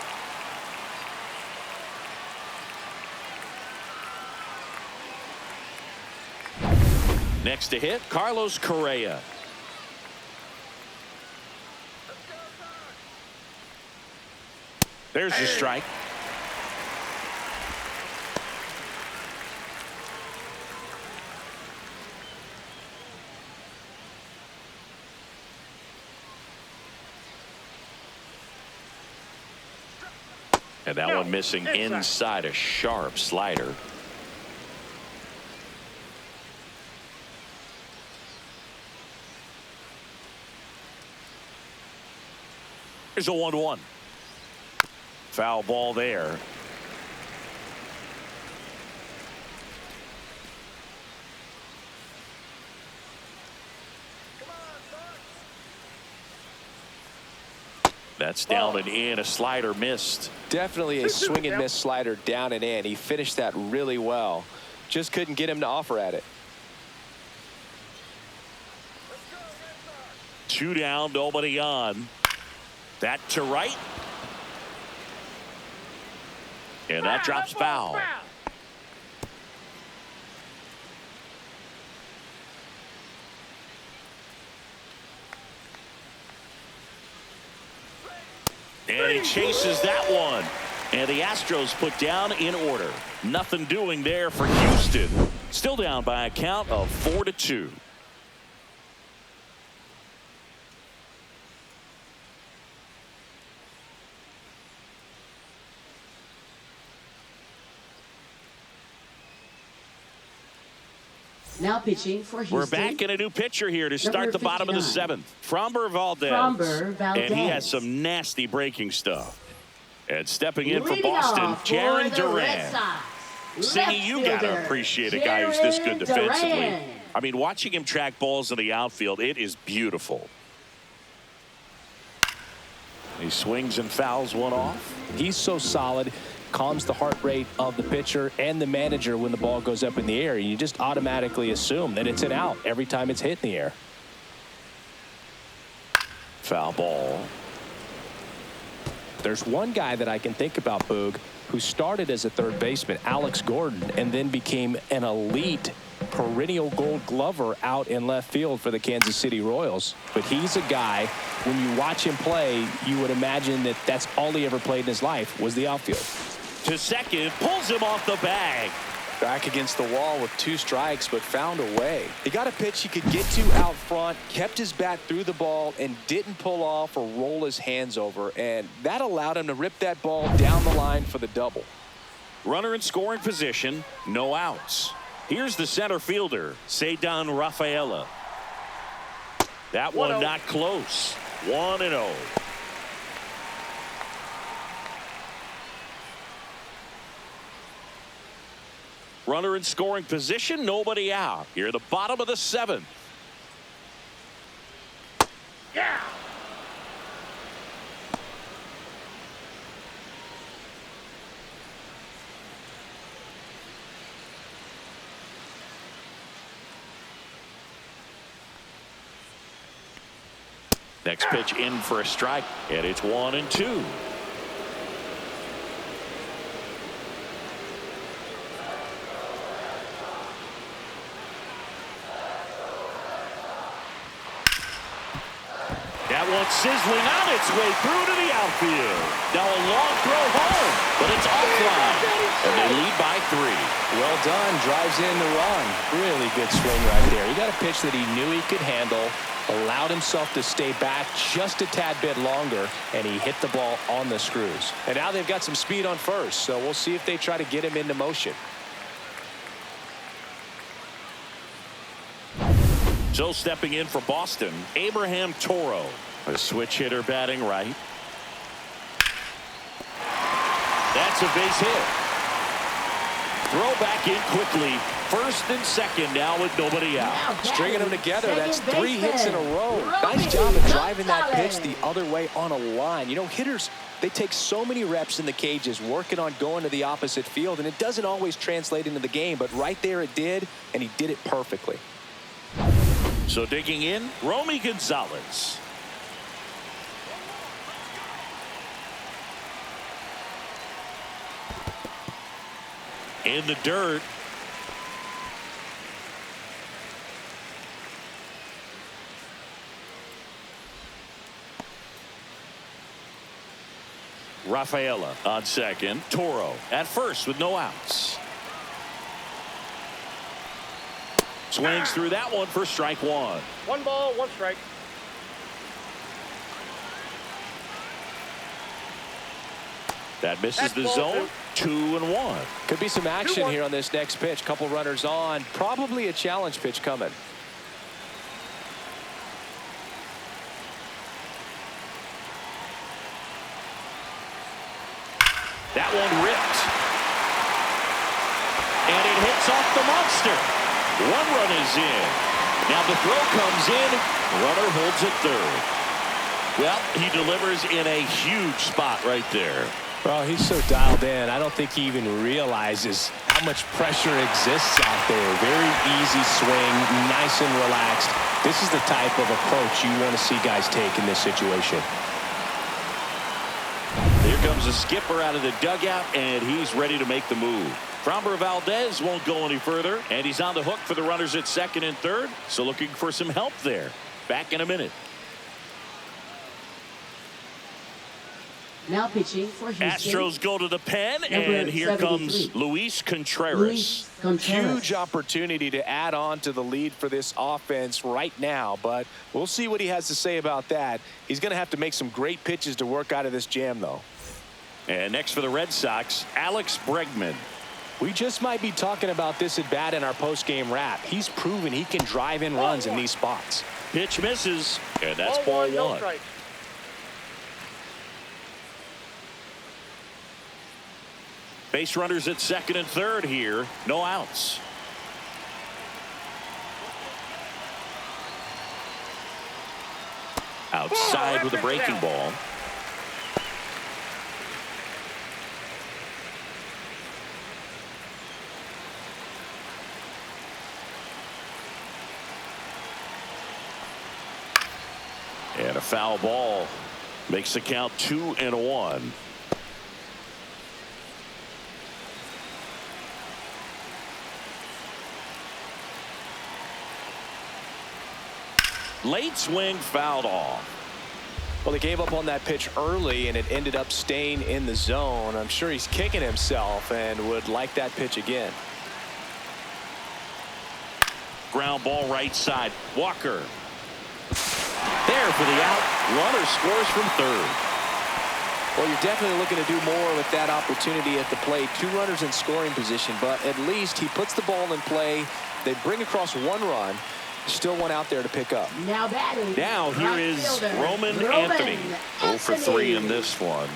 Next to hit, Carlos Correa. There's the strike. And that one missing inside, a sharp slider. Here's a 1-1. Foul ball there. That's down and in. A slider missed. Definitely a swing and miss slider down and in. He finished that really well. Just couldn't get him to offer at it. 2 down, nobody on. That to right. And that drops foul. And he chases that one. And the Astros put down in order. Nothing doing there for Houston. Still down by a count of 4-2. Now pitching for Houston. We're back in a new pitcher here to start the bottom of the 7th. Framber Valdez. And he has some nasty breaking stuff. And stepping in for Boston, Jaron Duran. Singy, you got to appreciate a guy who's this good defensively. I mean, watching him track balls in the outfield, it is beautiful. He swings and fouls one off. He's so solid. Calms the heart rate of the pitcher and the manager when the ball goes up in the air. You just automatically assume that it's an out every time it's hit in the air. Foul ball. There's one guy that I can think about, Boog, who started as a third baseman, Alex Gordon, and then became an elite perennial gold glover out in left field for the Kansas City Royals. But he's a guy, when you watch him play, you would imagine that that's all he ever played in his life was the outfield. To second, pulls him off the bag. Back against the wall with 2 strikes, but found a way. He got a pitch he could get to out front, kept his bat through the ball, and didn't pull off or roll his hands over. And that allowed him to rip that ball down the line for the double. Runner in scoring position, no outs. Here's the center fielder, Ceddanne Rafaela. That one not close. 1-0. Runner in scoring position, nobody out. Here, the bottom of the 7th. Yeah. Next pitch in for a strike, and it's 1-2. That one sizzling on its way through to the outfield. Now a long throw home, but it's offline, and they lead by 3. Well done. Drives in the run. Really good swing right there. He got a pitch that he knew he could handle, allowed himself to stay back just a tad bit longer, and he hit the ball on the screws. And now they've got some speed on first, so we'll see if they try to get him into motion. So stepping in for Boston, Abraham Toro, a switch hitter batting right. That's a base hit. Throw back in quickly. First and second now with nobody out. Stringing them together, that's 3 hits in a row. Nice job of driving that pitch the other way on a line. You know, hitters, they take so many reps in the cages working on going to the opposite field, and it doesn't always translate into the game, but right there it did, and he did it perfectly. So digging in, Romy Gonzalez. In the dirt. Rafaela on second. Toro at first with no outs. Swings through that one for strike 1. 1 ball, 1 strike. That misses the zone. 2-1. Could be some action 2-1. here on this next pitch. Couple runners on. Probably a challenge pitch coming. That one ripped. And it hits off the monster. 1 run is in. Now the throw comes in. Runner holds at third. Well, he delivers in a huge spot right there. Well, he's so dialed in. I don't think he even realizes how much pressure exists out there. Very easy swing, nice and relaxed. This is the type of approach you want to see guys take in this situation. Here comes the skipper out of the dugout, and he's ready to make the move. Framber Valdez won't go any further, and he's on the hook for the runners at second and third, so looking for some help there. Back in a minute. Now pitching for Houston. Astros go to the pen, and here comes Luis Contreras. Huge opportunity to add on to the lead for this offense right now, but we'll see what he has to say about that. He's going to have to make some great pitches to work out of this jam, though. And next for the Red Sox, Alex Bregman. We just might be talking about this at bat in our post-game wrap. He's proven he can drive in runs in these spots. Pitch misses, and that's ball 1. No strike. Base runners at second and third here. No outs. Outside with a breaking ball. And a foul ball makes the count 2-1. Late swing fouled off. Well, they gave up on that pitch early, and it ended up staying in the zone. I'm sure he's kicking himself and would like that pitch again. Ground ball right side. Walker. There for the out. Runner scores from third. Well, you're definitely looking to do more with that opportunity at the plate. 2 runners in scoring position, but at least he puts the ball in play. They bring across 1 run. Still one out there to pick up. Now batting. Now here right is fielder, Roman Anthony. 0 for 3 in this one.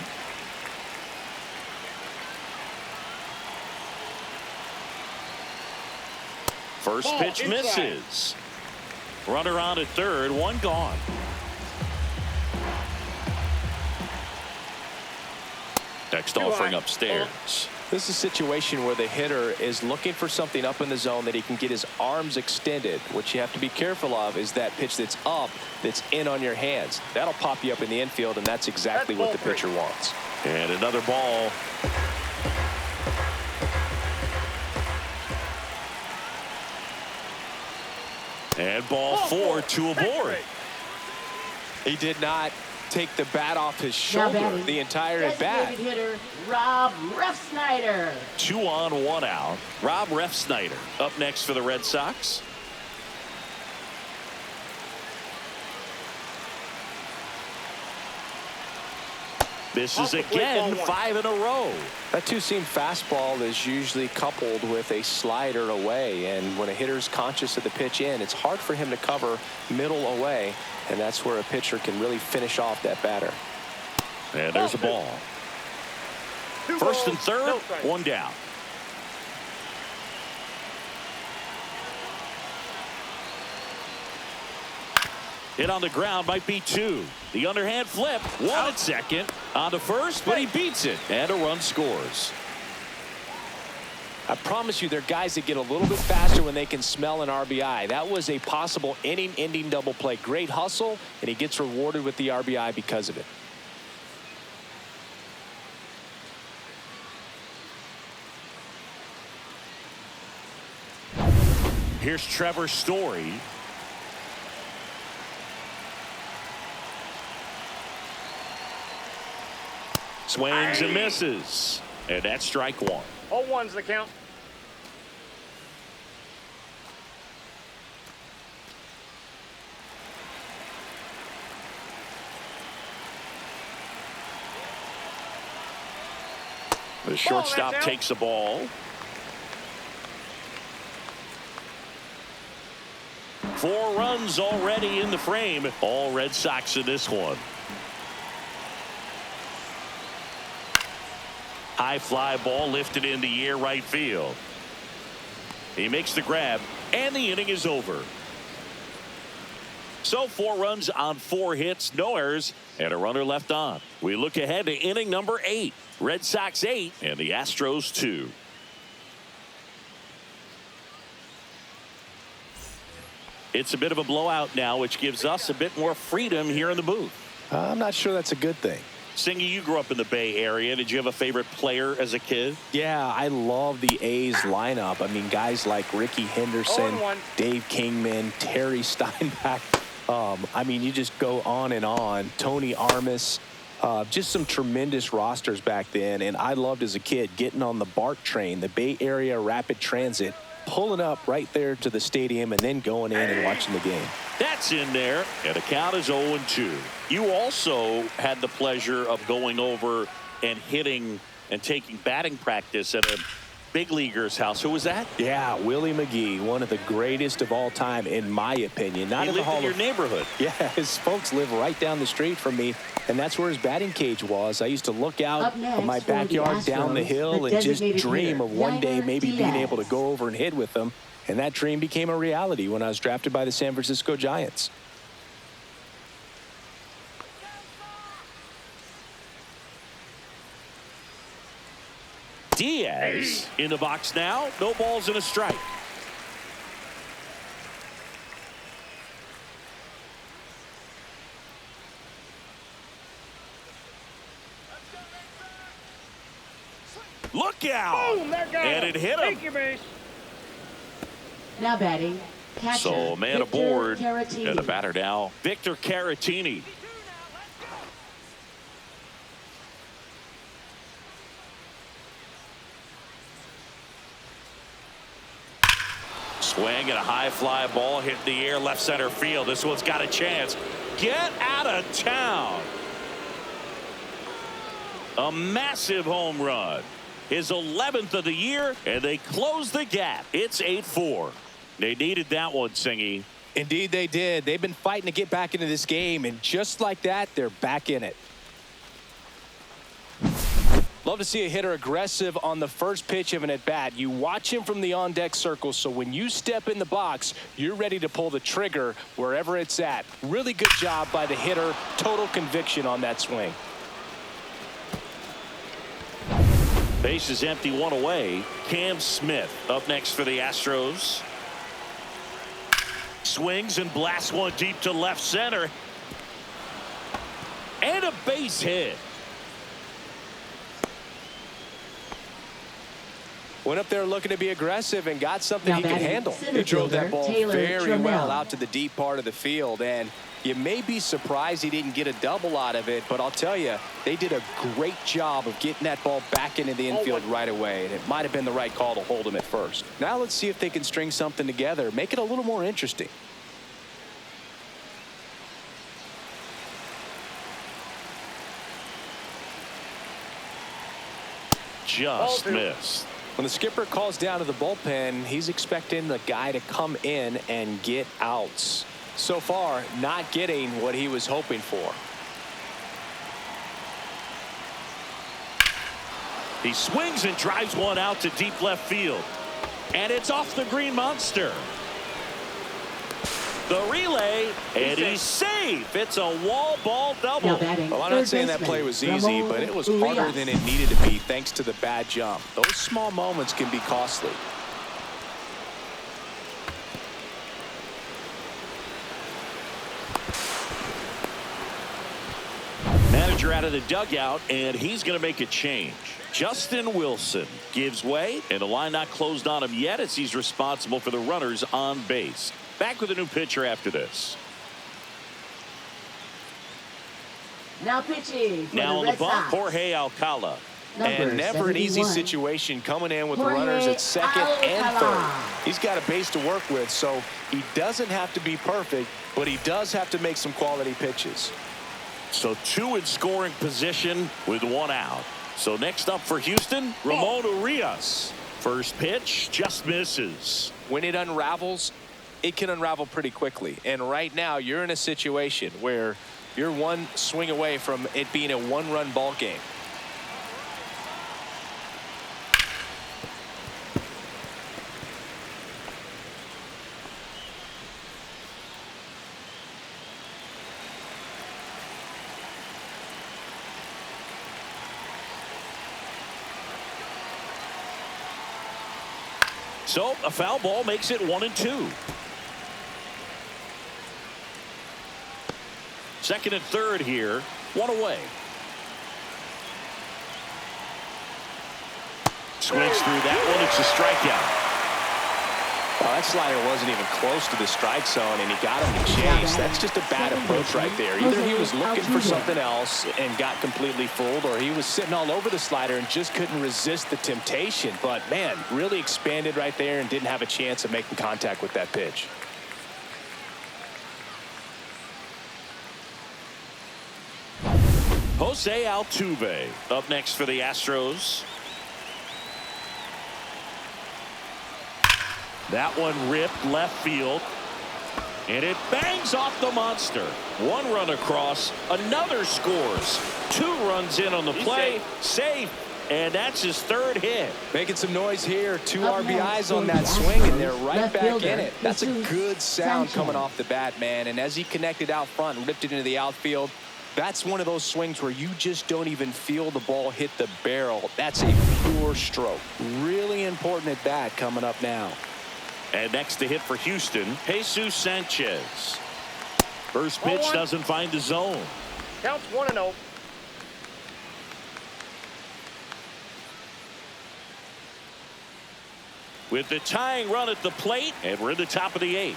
First Ball pitch inside. misses. Runner on at third, one gone. Next offering upstairs. This is a situation where the hitter is looking for something up in the zone that he can get his arms extended. What you have to be careful of is that pitch that's up, that's in on your hands. That'll pop you up in the infield, and that's exactly what the pitcher wants. And another ball. And ball 4, 2 aboard. He did not take the bat off his shoulder the entire at bat. Designated hitter, Rob Refsnyder. 2 on, 1 out. Rob Refsnyder up next for the Red Sox. Misses again, 5 in a row. That two-seam fastball is usually coupled with a slider away, and when a hitter's conscious of the pitch in, it's hard for him to cover middle away, and that's where a pitcher can really finish off that batter. And there's a ball. First and third, 1 down. Hit on the ground, might be 2. The underhand flip, 1 at second. On to first, but he beats it, and a run scores. I promise you, there are guys that get a little bit faster when they can smell an RBI. That was a possible inning-ending double play. Great hustle, and he gets rewarded with the RBI because of it. Here's Trevor Story. Swings and misses. And that's strike 1. 0-1's the count. The shortstop takes the ball. 4 runs already in the frame. All Red Sox in this one. High fly ball lifted in the air right field. He makes the grab, and the inning is over. So 4 runs on 4 hits, no errors, and a runner left on. We look ahead to inning number 8. Red Sox 8 and the Astros 2. It's a bit of a blowout now, which gives us a bit more freedom here in the booth. I'm not sure that's a good thing. Singy, you grew up in the Bay Area. Did you have a favorite player as a kid? Yeah, I love the A's lineup. I mean, guys like Ricky Henderson, Dave Kingman, Terry Steinbach. I mean, you just go on and on. Tony Armas. Just some tremendous rosters back then. And I loved as a kid getting on the BART train, the Bay Area Rapid Transit, pulling up right there to the stadium and then going in and watching the game. That's in there, and the count is 0-2. You also had the pleasure of going over and hitting and taking batting practice at a big leaguer's house. Who was that? Yeah, Willie McGee, one of the greatest of all time, in my opinion. Not in the Hall of your neighborhood. Yeah, his folks live right down the street from me, and that's where his batting cage was. I used to look out of my backyard down the hill and just dream of one day maybe being able to go over and hit with them. And that dream became a reality when I was drafted by the San Francisco Giants. Diaz in the box now. No balls and a strike. Look out! Boom, there goes. And it hit him. Take your base. Now batting, catcher, So a man Victor aboard Caratini. and the batter now, Victor Caratini. Swing and a high fly ball hit in the air left center field. This one's got a chance. Get out of town. A massive home run. His 11th of the year, and they close the gap. It's 8-4. They needed that one, Singy. Indeed they did. They've been fighting to get back into this game, and just like that, they're back in it. Love to see a hitter aggressive on the first pitch of an at-bat. You watch him from the on-deck circle, so when you step in the box, you're ready to pull the trigger wherever it's at. Really good job by the hitter. Total conviction on that swing. Base is empty, one away. Cam Smith up next for the Astros. Swings and blasts one deep to left center. And a base hit. Went up there looking to be aggressive and got something he could handle. He drove that ball very well out to the deep part of the field, and you may be surprised he didn't get a double out of it, but I'll tell you, they did a great job of getting that ball back into the infield right away, and it might have been the right call to hold him at first. Now let's see if they can string something together, make it a little more interesting. Just missed. When the skipper calls down to the bullpen, he's expecting the guy to come in and get outs. So far, not getting what he was hoping for. He swings and drives one out to deep left field. And it's off the green monster. The relay, and he's safe. It's a wall ball double. Well, I'm not saying that play was easy, but it was harder than it needed to be thanks to the bad jump. Those small moments can be costly. Manager out of the dugout, and he's going to make a change. Justin Wilson gives way, and the line not closed on him yet as he's responsible for the runners on base. Back with a new pitcher after this. Now pitching for now the on Red the bump, Sox. Jorge Alcala. And never an easy situation coming in with the runners at second and third. He's got a base to work with, so he doesn't have to be perfect, but he does have to make some quality pitches. So two in scoring position with one out. So next up for Houston, Ramon Urias. First pitch just misses. When it unravels, it can unravel pretty quickly. And right now, you're in a situation where you're one swing away from it being a one-run ball game. So a foul ball makes it 1-2. Second and third here, one away. Swings through that one. It's a strikeout. Well, that slider wasn't even close to the strike zone, and he got him to chase. That's just a bad approach right there. Either he was looking for something else and got completely fooled, or he was sitting all over the slider and just couldn't resist the temptation. But, man, really expanded right there and didn't have a chance of making contact with that pitch. Jose Altuve up next for the Astros. That one ripped left field, and it bangs off the monster. One run across, another scores. 2 runs in on the play, safe, and that's his third hit. Making some noise here. 2 RBIs on that swing, and they're right back in it. That's a good sound coming off the bat, man. And as he connected out front and ripped it into the outfield, that's one of those swings where you just don't even feel the ball hit the barrel. That's a pure stroke. Really important at bat coming up now. And next to hit for Houston, Jesus Sanchez. First pitch doesn't find the zone. Counts 1-0. With the tying run at the plate, and we're in the top of the 8th.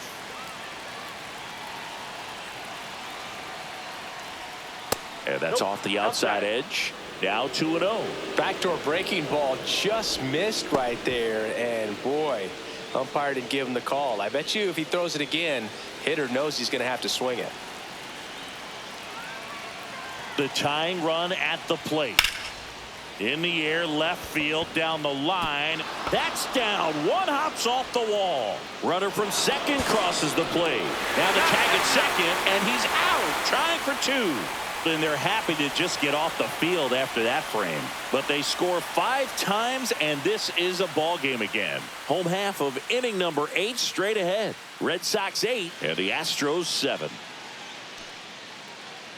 And that's off the outside edge. Now 2-0. Backdoor breaking ball just missed right there, and boy, umpire didn't give him the call. I bet you if he throws it again, hitter knows he's going to have to swing it. The tying run at the plate. In the air, left field, down the line. That's down. One hops off the wall. Runner from second crosses the plate. Now the tag at second, and he's out, trying for two. And they're happy to just get off the field after that frame. But they score 5 times, and this is a ball game again. Home half of inning number 8 straight ahead. Red Sox 8 and the Astros 7.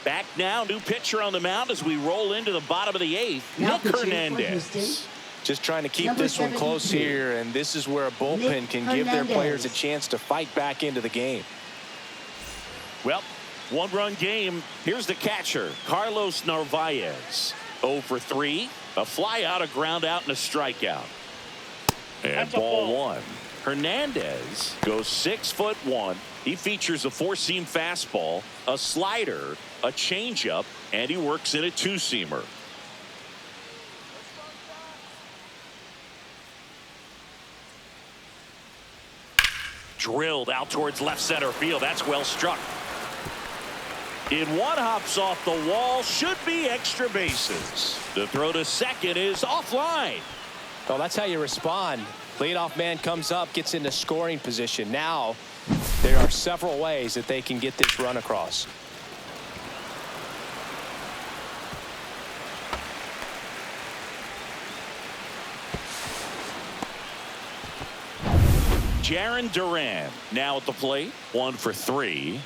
Back now, new pitcher on the mound as we roll into the bottom of the 8th. Nick Hernandez. Just trying to keep this one close here, and this is where a bullpen can give their players a chance to fight back into the game. Well, one-run game. Here's the catcher, Carlos Narvaez. 0 for 3. A fly out, a ground out, and a strikeout. And ball 1. Hernandez goes 6'1". He features a 4-seam fastball, a slider, a changeup, and he works in a 2-seamer. Drilled out towards left center field. That's well struck. In one, hops off the wall, should be extra bases. The throw to second is offline. Well, that's how you respond. Leadoff man comes up, gets into scoring position. Now there are several ways that they can get this run across. Jarren Duran now at the plate. 1 for 3.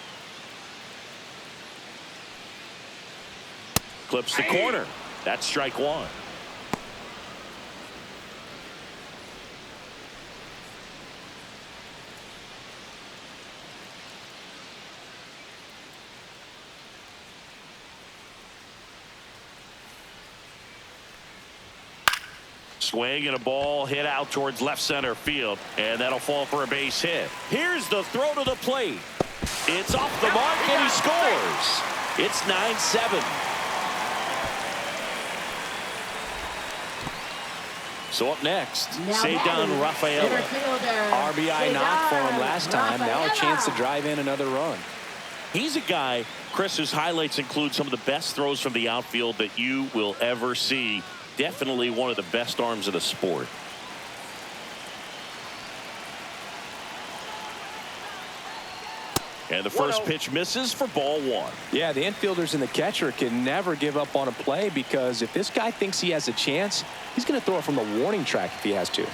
Clips the corner. That's strike 1. Swing and a ball hit out towards left center field, and that'll fall for a base hit. Here's the throw to the plate. It's off the mark, and he scores. It's 9-7. So up next, Ceddanne Rafaela. RBI knock for him last time. Now a chance to drive in another run. He's a guy, Chris, whose highlights include some of the best throws from the outfield that you will ever see. Definitely one of the best arms of the sport. And the first pitch misses for ball 1. Yeah, the infielders and the catcher can never give up on a play, because if this guy thinks he has a chance, he's going to throw it from the warning track if he has to.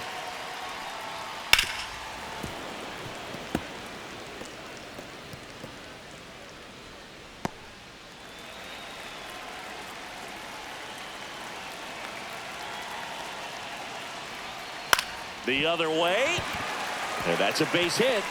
The other way, and that's a base hit.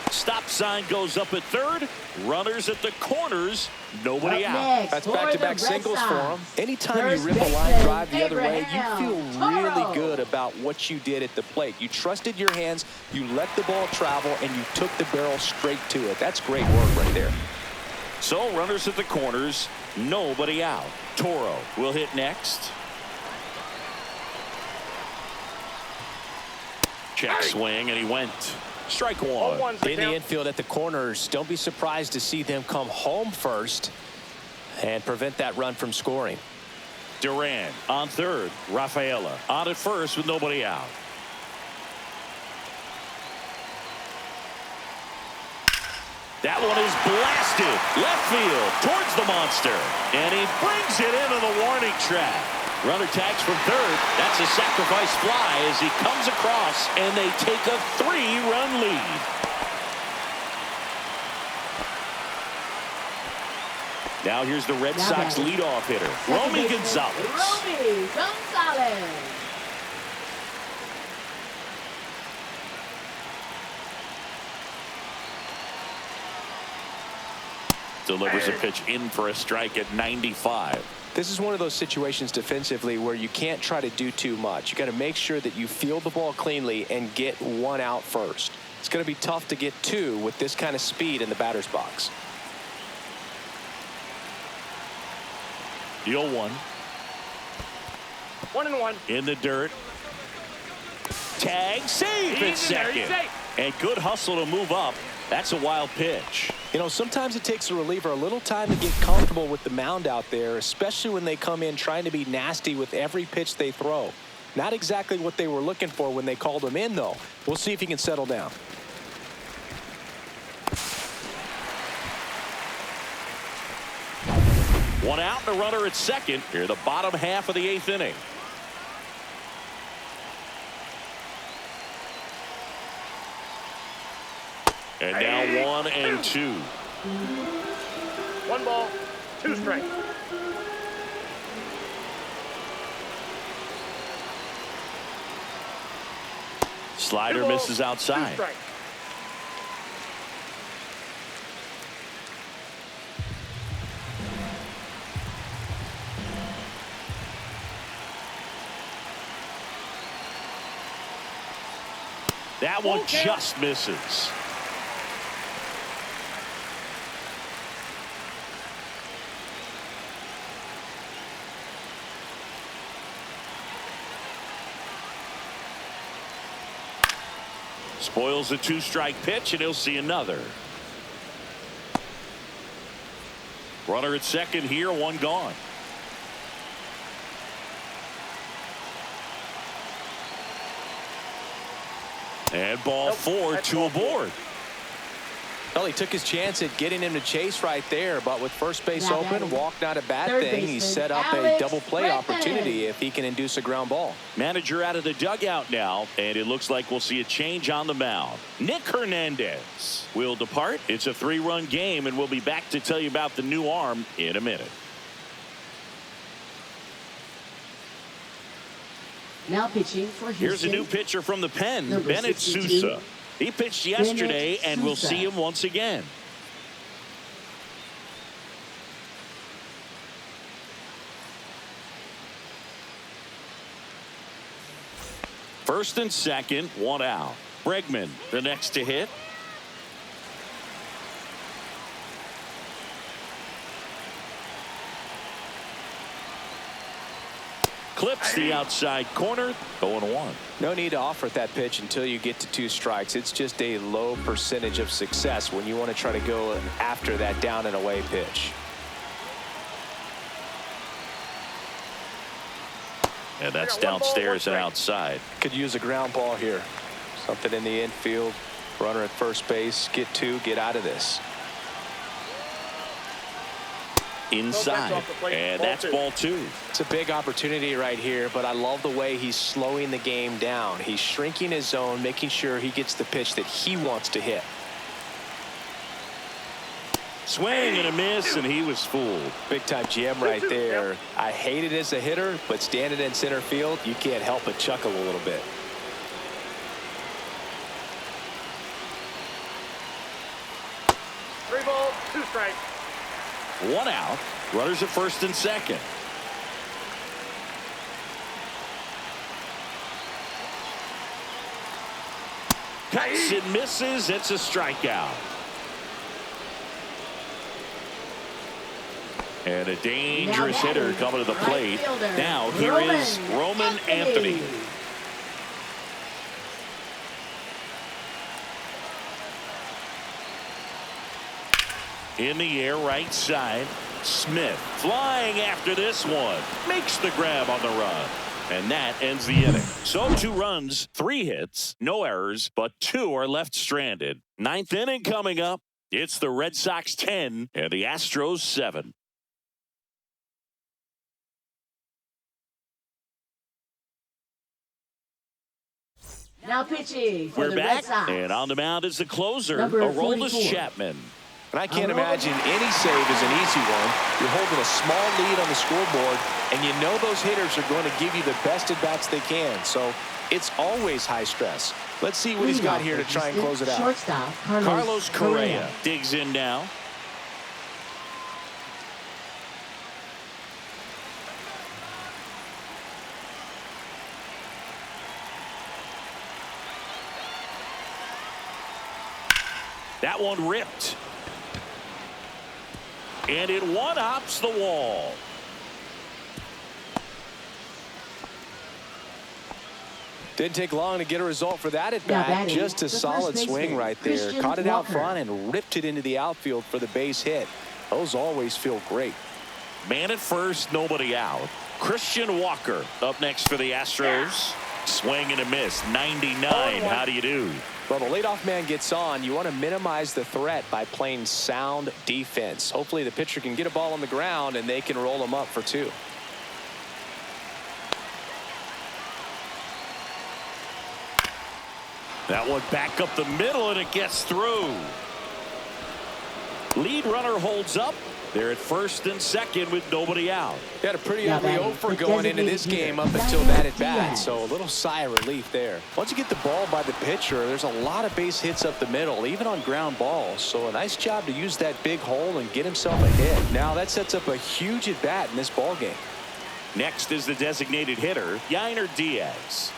Stop sign goes up at third. Runners at the corners. Nobody out. That's back-to-back singles for him. Anytime you rip a line drive the other way, you feel really good about what you did at the plate. You trusted your hands, you let the ball travel, and you took the barrel straight to it. That's great work right there. So runners at the corners. Nobody out. Toro will hit next. Check swing, and he went. Strike 1. In the infield at the corners, don't be surprised to see them come home first and prevent that run from scoring. Duran on third. Rafaela on at first with nobody out. That one is blasted left field towards the monster, and he brings it into the warning track. Runner tags from third. That's a sacrifice fly as he comes across, and they take a 3-run lead. Now here's the Red Sox leadoff hitter, Romy Gonzalez. Romy Gonzalez. Delivers a pitch in for a strike at 95. This is one of those situations defensively where you can't try to do too much. You got to make sure that you field the ball cleanly and get one out first. It's going to be tough to get 2 with this kind of speed in the batter's box. The 0-1. 1-1. In the dirt. Tag, safe at second. And good hustle to move up. That's a wild pitch. You know, sometimes it takes a reliever a little time to get comfortable with the mound out there, especially when they come in trying to be nasty with every pitch they throw. Not exactly what they were looking for when they called him in, though. We'll see if he can settle down. One out and a runner at second here, the bottom half of the 8th inning. And now 1-2. 1 ball, 2 strikes. Slider misses outside. 2 strikes. That one just misses. Spoils the 2-strike pitch, and he'll see another. Runner at second here, 1 gone. And ball 4, 2 aboard. Well, he took his chance at getting him to chase right there, but with first base open, walk not a bad thing. He set up a double play opportunity if he can induce a ground ball. Manager out of the dugout now, and it looks like we'll see a change on the mound. Nick Hernandez will depart. It's a 3-run game, and we'll be back to tell you about the new arm in a minute. Now pitching for Houston. Here's a new pitcher from the pen, Number Bennett 62. Sousa. He pitched yesterday, and we'll see him once again. First and second, 1 out. Bregman, the next to hit. Clips the outside corner, 0-1. No need to offer that pitch until you get to 2 strikes. It's just a low percentage of success when you want to try to go after that down and away pitch. And that's downstairs and outside. Could use a ground ball here. Something in the infield. Runner at first base. Get 2. Get out of this. Inside, and that's ball 2. It's a big opportunity right here, but I love the way he's slowing the game down. He's shrinking his zone, making sure he gets the pitch that he wants to hit. Swing and a miss, and he was fooled. Big time gem right there. I hate it as a hitter, but standing in center field, you can't help but chuckle a little bit. Three balls, 2 strikes. 1 out. Runners at first and second. Cuts and misses. It's a strikeout. And a dangerous hitter coming to the plate. Now here is Roman Anthony. In the air, right side. Smith flying after this one. Makes the grab on the run. And that ends the inning. So 2 runs, 3 hits, no errors, but 2 are left stranded. 9th inning coming up. It's the Red Sox 10 and the Astros 7. Now pitching for We're the back, Red Sox. and on the mound is the closer, Number Aroldis 44. Chapman. And I can't imagine any save is an easy one. You're holding a small lead on the scoreboard, and you know those hitters are going to give you the best at-bats they can. So it's always high stress. Let's see what he's got here to try and close it out. Shortstop, Carlos Correa digs in now. That one ripped. And it one-hops the wall. Didn't take long to get a result for that at Now bat. batting, Just a the first solid baseman, swing right there. Christian Caught it out Walker. front and ripped it into the outfield for the base hit. Those always feel great. Man at first, nobody out. Christian Walker up next for the Astros. Swing and a miss. 99. How do you do? Well, the leadoff man gets on. You want to minimize the threat by playing sound defense. Hopefully the pitcher can get a ball on the ground and they can roll him up for 2. That one back up the middle, and it gets through. Lead runner holds up. They're at first and second with nobody out. Got a pretty Now ugly batting, offer the going into this designated game hitter, up until that at bat, Diaz. so a little sigh of relief there. Once you get the ball by the pitcher, there's a lot of base hits up the middle, even on ground balls. So a nice job to use that big hole and get himself a hit. Now that sets up a huge at bat in this ball game. Next is the designated hitter, Yainer Diaz.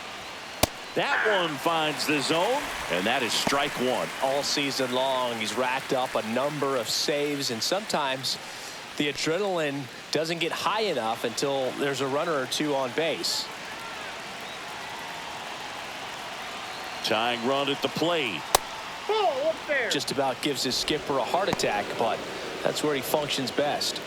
That one finds the zone, and that is strike 1. All season long, he's racked up a number of saves, and sometimes the adrenaline doesn't get high enough until there's a runner or 2 on base. Tying run at the plate. Oh, up there. Just about gives his skipper a heart attack, but that's where he functions best.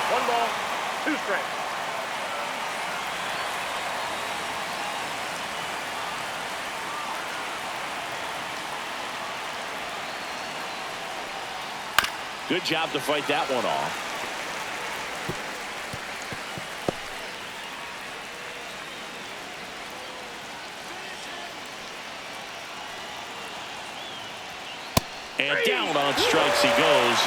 One ball, 2 strikes. Good job to fight that one off. And down on strikes he goes,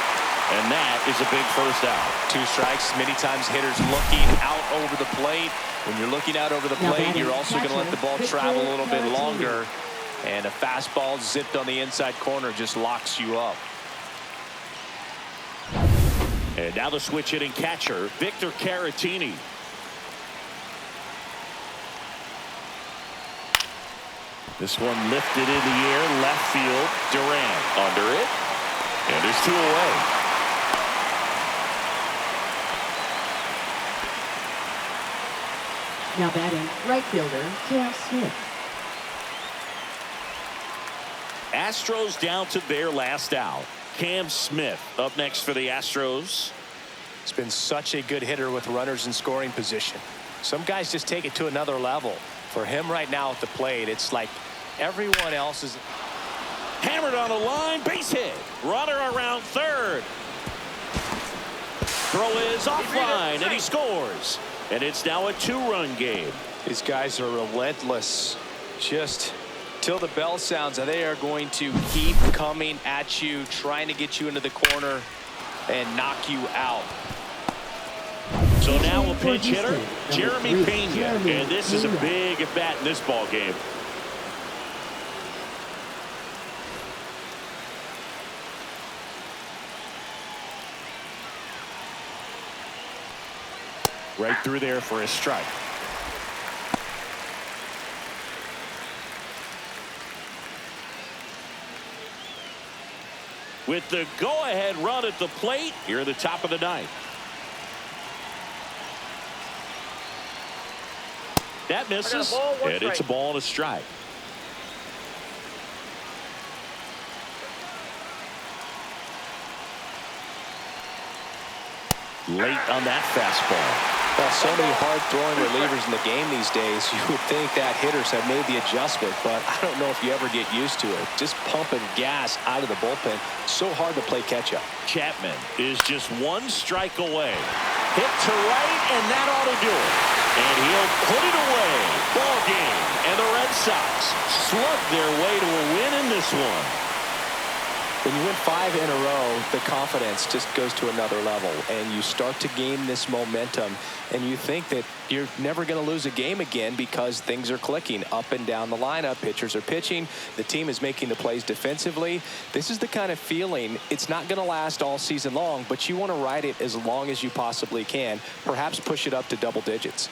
and that is a big first out. 2 strikes. Many times hitters looking out over the plate. When you're looking out over the Now plate, batting you're also going to let the ball catcher, travel a little bit Victor longer. And a fastball zipped on the inside corner just locks you up. And now the switch hitting catcher, Victor Caratini. This one lifted in the air, left field. Durant under it. And there's 2 away. Now batting, right fielder, Cam Smith. Astros down to their last out. Cam Smith up next for the Astros. He's been such a good hitter with runners in scoring position. Some guys just take it to another level. For him right now at the plate, it's like everyone else is Hammered on the line, base hit. Runner around third. Throw is offline, and he scores. And it's now a 2-run game. These guys are relentless. Just till the bell sounds, and they are going to keep coming at you, trying to get you into the corner and knock you out. So now a pinch hitter, Jeremy Pena. And this is a big at bat in this ball game. Right through there for a strike. With the go-ahead run at the plate here at the top of the 9th. That misses, ball, 1 and it's a strike. ball and a strike. Late on that fastball. Well, so many hard-throwing relievers in the game these days, you would think that hitters have made the adjustment, but I don't know if you ever get used to it. Just pumping gas out of the bullpen. So hard to play catch-up. Chapman is just 1 strike away. Hit to right, and that ought to do it. And he'll put it away. Ball game. And the Red Sox slug their way to a win in this one. When you win 5 in a row, the confidence just goes to another level, and you start to gain this momentum, and you think that you're never going to lose a game again because things are clicking up and down the lineup. Pitchers are pitching. The team is making the plays defensively. This is the kind of feeling, it's not going to last all season long, but you want to ride it as long as you possibly can, perhaps push it up to double digits.